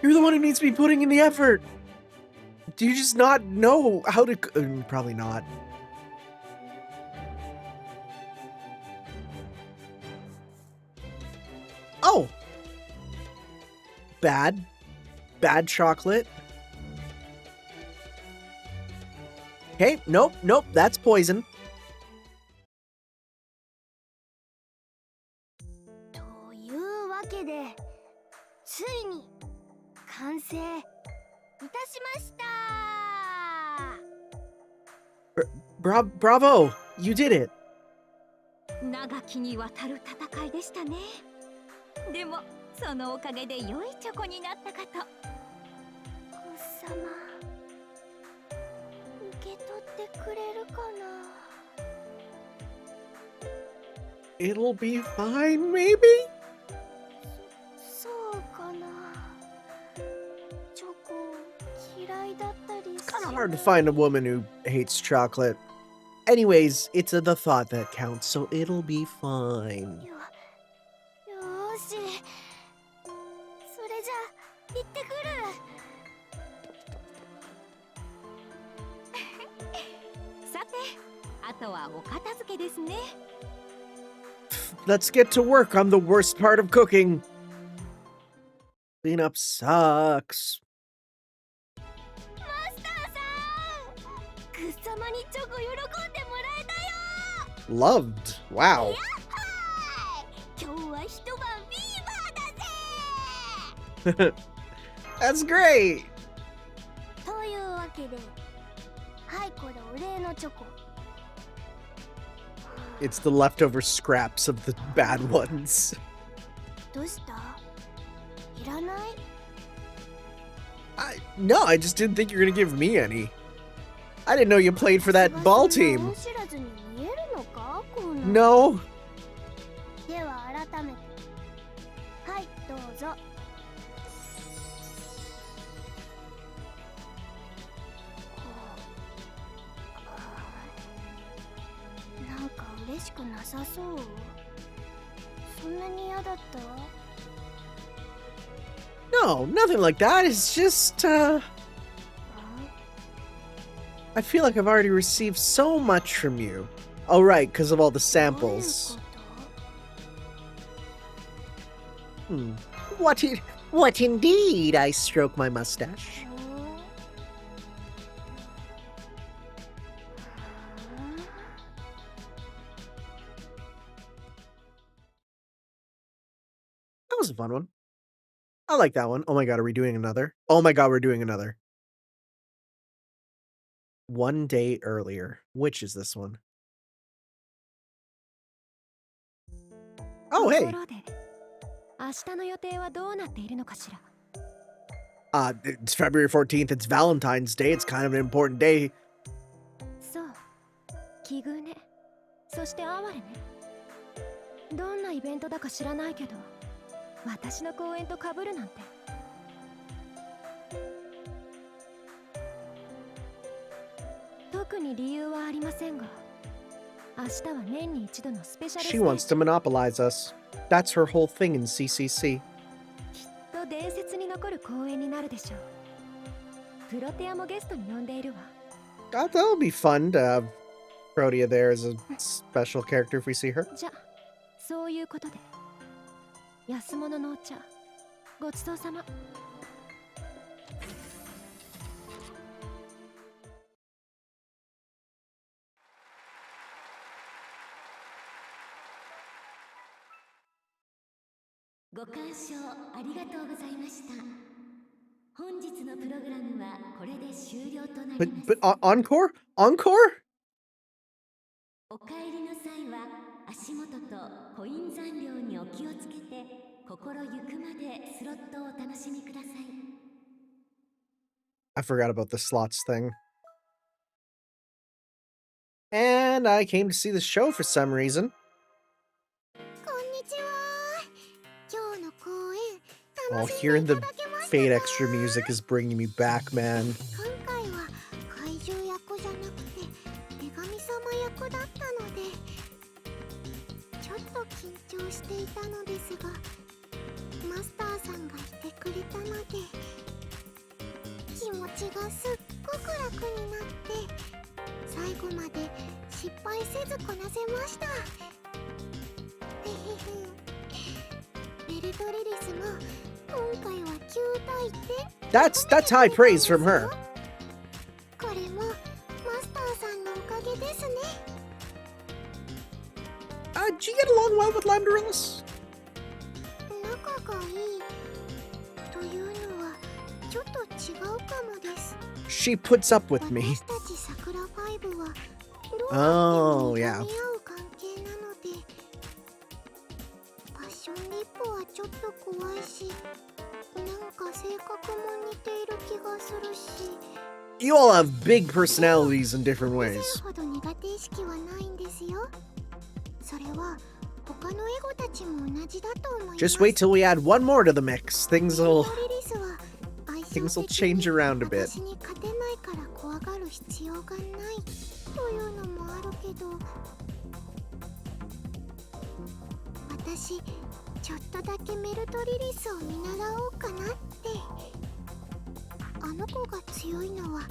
You're the one who needs to be putting in the effort. Do you just not know how to? Probably not. Oh. Bad chocolate. Okay, nope, that's poison. というわけでついに完成いたしました Bravo, you did it. う長きにわたる戦いでしたねでもそのおかげで良いチョコになったかとおっさま受け取ってくれるかな It'll be fine, maybe? そうかなチョコ嫌いだったり It's kind of hard to find a woman who hates chocolate. Anyways, it's the thought that counts, so it'll be fine. よーしそれじゃ行ってくるさてあとはお片付けですね Let's get to work on the worst part of cooking. Cleanup sucks. マスターさんくっさまにチョコ喜んでもらえたよ Loved. Wow. はい今日は一晩ビーバーだぜ That's great. というわけではいこれお礼のチョコ It's the leftover scraps of the bad ones. どうしたいらない No, I just didn't think you were gonna give me any. I didn't know you played for that ball team. 知らずに見えるのかこんな No. では改めてはいどうぞなんか嬉しくなさそうそんなに嫌だった No, nothing like that. It's just, I feel like I've already received so much from you. Oh, right, because of all the samples. What What indeed? I stroke my mustache. That was a fun one. I like that one. Oh my god, are we doing another? Oh my god, we're doing another. 1 day earlier. Which is this one? Oh, hey. 明日の予定はどうなっているのかしら。 It's February 14th. It's Valentine's Day. It's kind of an important day. そう、奇遇ね。そして哀れね。どんなイベントだか知らないけど、私の公演と被るなんて。特に理由はありませんが、明日は年に一度のスペシャルステ She ー wants ジ。 to monopolize us. That's her whole thing in CCC. と伝説に残る公演になるでしょう。プロテアもゲストに呼んでいるわ。That'll be fun to have Protea there as a special character if we see her. じゃ、そういうことで。安物のお茶、ごちそうさま。ご鑑賞ありがとうございました。本日のプログラムはこれで終了となります。 But encore? Encore? お帰りの際は足元とコイン残量にお気をつけて心ゆくまでスロットをお楽しみください。 I forgot about the slots thing. And I came to see the show for some reason. こんにちは。今日の公演 Oh, 楽しんで hearing い the ただけましたか？ Fate Extra music is bringing me back, man. 今回は怪獣役じゃなくて女神様役だったのでちょっと緊張していたのですがマスターさんがいてくれたので気持ちがすっごく楽になって最後まで失敗せずこなせました。ベルトリリスも今回は9対点。 That's high praise from her. これもマスターさんのおかげですね。 Do you get along well with Lamdorilus? 仲がいいというのはちょっと違うかもです。 She puts up with me. 私たち桜5はどう Oh, やっ yeah. ても似合う関係なのでパッションリップはちょっと怖いしなんか性格も似ている気がするし You all have big personalities in different 以前 ways. ほど苦手意識はないんですよ。それは他のエゴたちも同じだと思います。 Just wait till we add one more to the mix. Things will リリスは相性 things will 的に change around a bit. 私に勝てないから怖がる必要がないというのもあるけど私ちょっとだけメルトリリスを見習おうかなって。あの子が強いのは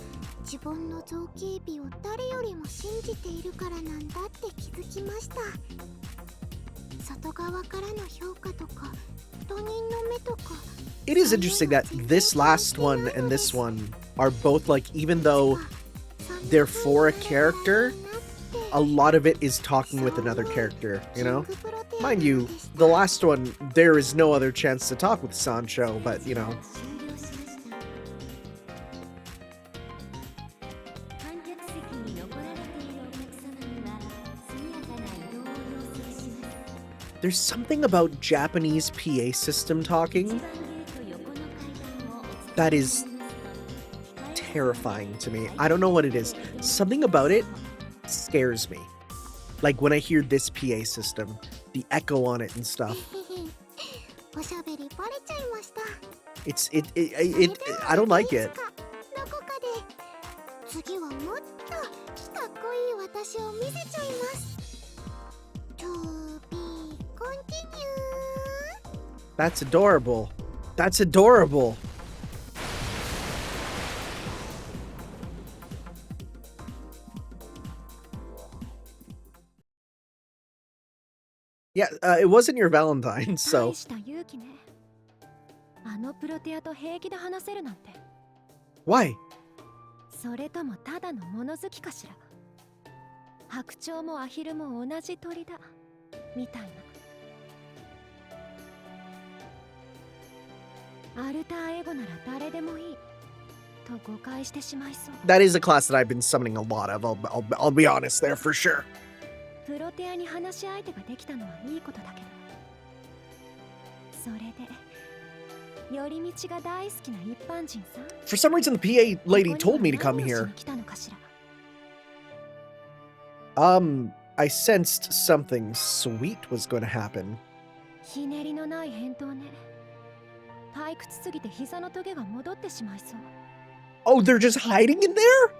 自分の造形美を誰よりも信じているからなんだって気づきました。外側からの評価とか他人の目とか It is interesting that this last one and this one are both like, even though they're for a character, a lot of it is talking with another character, you know? Mind you, the last one, there is no other chance to talk with Sancho, but you know. 観客席に残られているお客様には速やかな移動を要請します。 There's something about Japanese PA system talking 一番ゲート横の階段をお伝え that is terrifying to me. I don't know what it is. Something about it scares me. Like when I hear this PA system, the echo on it and stuff. おしゃべりバレちゃいました。 I don't like it. どこかで次はもっとかっこいい私を見せちゃいます。To be continue. That's adorable. That's adorable. Yeah, it wasn't your Valentine, 大 so した勇気ね。あのプロテアと平気で話せるなんて。 Why? それともただの物好きかしら。白鳥もアヒルも同じ鳥だみたいな。アルターエゴなら誰でもいいと誤解してしまいそう。 That is a class that I've been summoning a lot of. I'll be honest there for sure. プロテアに話し相手ができたのはいいことだけど、それで寄り道が大好きな一般人さん。 For some reason, the PA lady ここ told me に to は come 何をし here. に来たのかしら。 I sensed something sweet was going to happen. ひねりのない返答ね。退屈すぎて膝のトゲが戻ってしまいそう。 Oh, they're just hiding in there?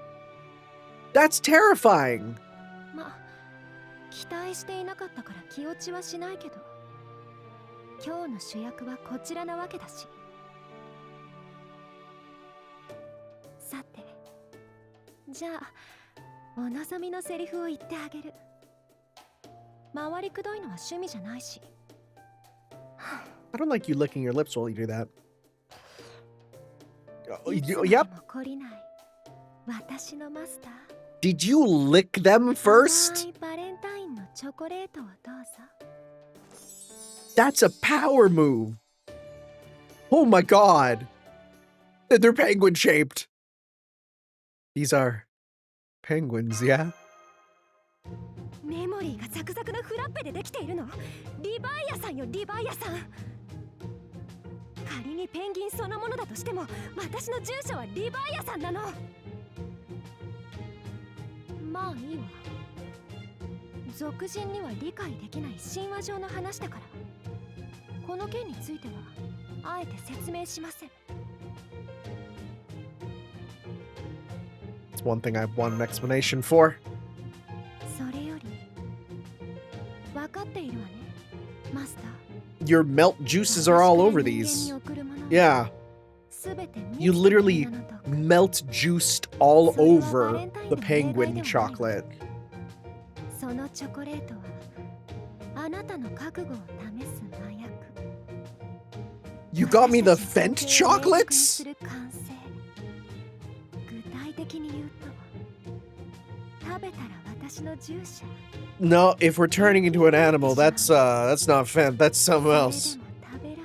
That's terrifying. まあ期待していなかったから気落ちはしないけど、今日の主役はこちらなわけだし。さて、じゃあお望みのセリフを言ってあげる。回りくどいのは趣味じゃないし。 I don't like you licking your lips while you do that. いつまで Yep. も懲りない私のマスター。 Did you lick them 甘 first? いバレンタインのチョコレートをどうぞ。 That's a power move. Oh my god. They're penguin shaped. These are penguins, yeah? メモリーがザクザクのフラッペでできているの。リヴァイアさんよ、リヴァイアさん。仮にペンギンそのものだとしても、私の住所はリヴァイアさんなの。まあいいわ。俗人には理解できない神話上の話だから、この件についてはあえて説明しません。 It's one thing I want an explanation for. それより分かっているわね、マスター。 Your melt juices are all over these. Yeah, you literally melt juiced all over the penguin chocolate. そのチョコレートはあなたの覚悟を試す麻薬。 You got me the Fent chocolates? 具体的に言うと、食べたら私の従者。 No, if we're turning into an animal, that's not Fent, that's something else. それでも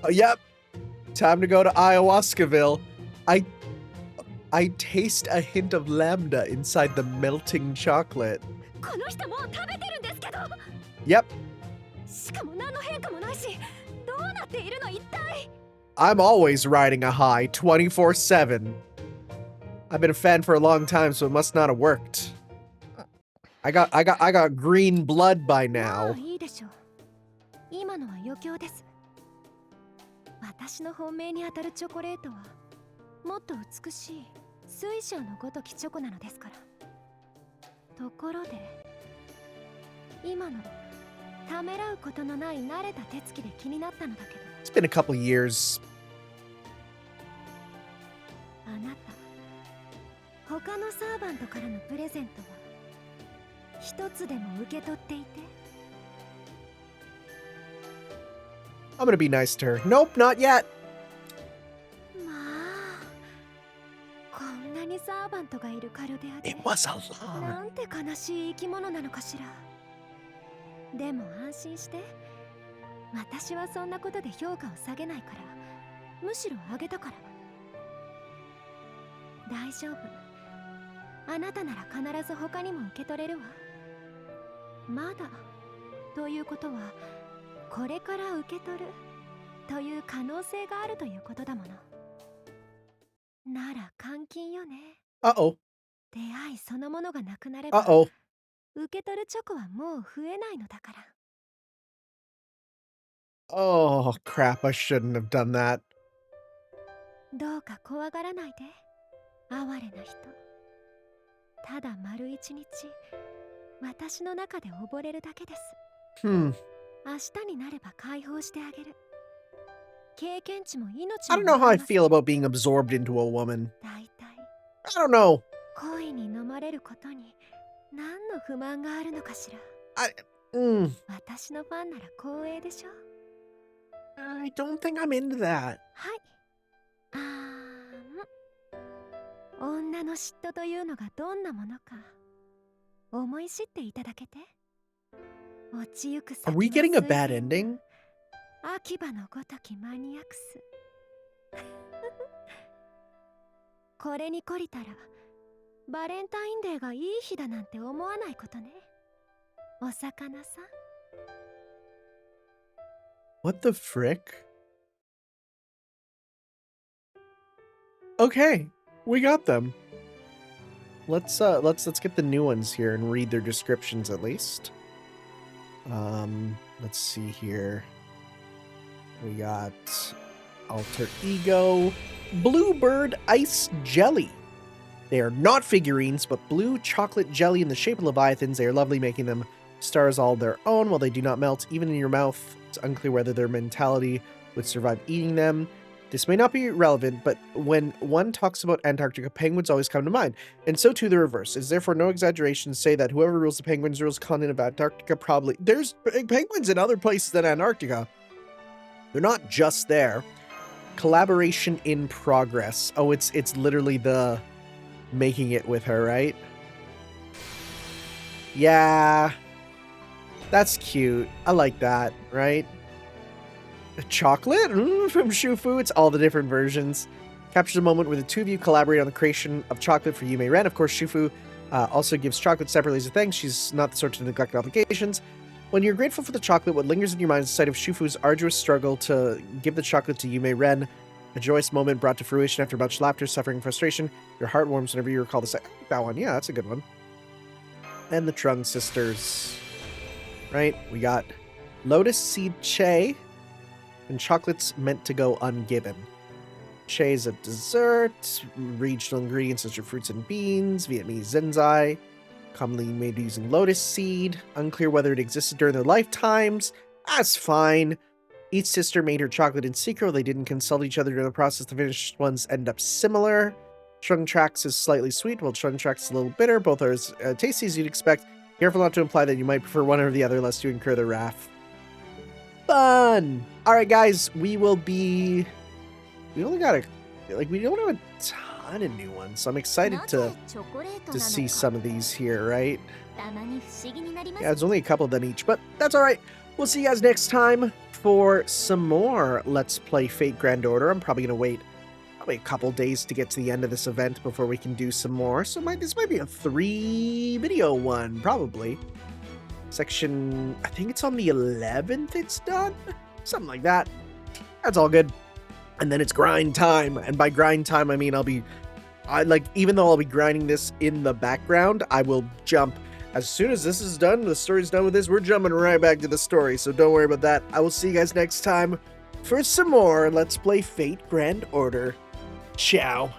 食べられ。 Yep. Time to go to Ayahuascaville. I taste a hint of lambda inside the melting chocolate. この人もう食べてるんですけど。 Yep. しかも何の変化もないし、どうなっているの一体。 I'm always riding a high 24/7. I've been a fan for a long time, so it must not have worked. I got green blood by まあ now. いいでしょう。今のは余興です。私の本命に当たるチョコレートはもっと美しい水晶のごときチョコなのですから。ところで今のためらうことのない慣れた手つきで気になったのだけど、 It's been a couple years. あなた他のサーバントからのプレゼントは一つでも受け取っていて。 I'm gonna be nice to her. Nope, not yet. まあこんなにサーバントがいるカルデアで It was a lot. なんて悲しい生き物なのかしら。でも安心して、私はそんなことで評価を下げないから、むしろ上げたから。大丈夫、あなたなら必ず他にも受け取れるわ。まだということはこれから受け取るという可能性があるということだもの。なら監禁よね。 Uh-oh. 出会いそのものがなくなれば Uh-oh. 受け取るチョコはもう増えないのだから。 Oh, crap. I shouldn't have done that. どうか怖がらないで、哀れな人。ただ丸一日私の中で溺れるだけです。 Hmm. 明日になれば解放してあげる。経験値も命 I も don't know how I もらえます。 feel about being absorbed into a woman. 大体 I don't know. 恋に飲まれることに何の不満があるのかしら。 Mm. 私のファンなら光栄でしょ。I don't think I'm into that. はい。女の嫉妬というのがどんなものか思い知っていただけて。落ちゆく先 Are の we getting a 水 bad 平 ending? が秋葉のごときマニアックス。これに懲りたらバレンタインデーがいい日だなんて思わないことね。お魚さん。 What the frick? Okay, we got them. Let's get the new ones here and read their descriptions at least. Let's see here. We got Alter Ego, Bluebird Ice Jelly. They are not figurines, but blue chocolate jelly in the shape of leviathans. They are lovely, making them stars all their own. While they do not melt, even in your mouth, it's unclear whether their mentality would survive eating them. This may not be relevant, but when one talks about Antarctica, penguins always come to mind, and so too the reverse. It is therefore no exaggeration to say that whoever rules the penguins rules the continent of Antarctica. Probably there's penguins in other places than Antarctica. They're not just there. Collaboration in progress. Oh, it's literally the making it with her, right? Yeah, that's cute. I like that, right? Chocolate from Shufu. It's all the different versions. Captures a moment where the two of you collaborate on the creation of chocolate for Yume Ren. Of course, Shufu also gives chocolate separately as a thanks. She's not the sort to neglect obligations. When you're grateful for the chocolate, what lingers in your mind is the sight of Shufu's arduous struggle to give the chocolate to Yume Ren. A joyous moment brought to fruition after much laughter, suffering, and frustration. Your heart warms whenever you recall this. I like that one. Yeah, that's a good one. And the Trung sisters. Right? We got Lotus Seed Che and chocolates meant to go ungiven. Che is a dessert. Regional ingredients such as fruits and beans. Vietnamese zenzai. Commonly made using lotus seed. Unclear whether it existed during their lifetimes. That's fine. Each sister made her chocolate in secret. They didn't consult each other during the process. The finished ones end up similar. Chung Trax is slightly sweet, while Chung Trax is a little bitter. Both are as tasty as you'd expect. Careful not to imply that you might prefer one over the other, lest you incur the wrath. Fun! Alright, guys, we only got we don't have a ton of new ones, so I'm excited to see some of these here, right? Yeah, there's only a couple of them each, but that's alright. We'll see you guys next time for some more Let's Play Fate Grand Order. I'm probably going to wait a couple days to get to the end of this event before we can do some more. So this might be a 3-video one, probably. Section, I think it's on the 11th it's done? Something like that. That's all good. And then it's grind time. And by grind time, I mean even though I'll be grinding this in the background, I will jump. As soon as this is done, the story's done with this, we're jumping right back to the story, so don't worry about that. I will see you guys next time for some more Let's Play Fate Grand Order. Ciao.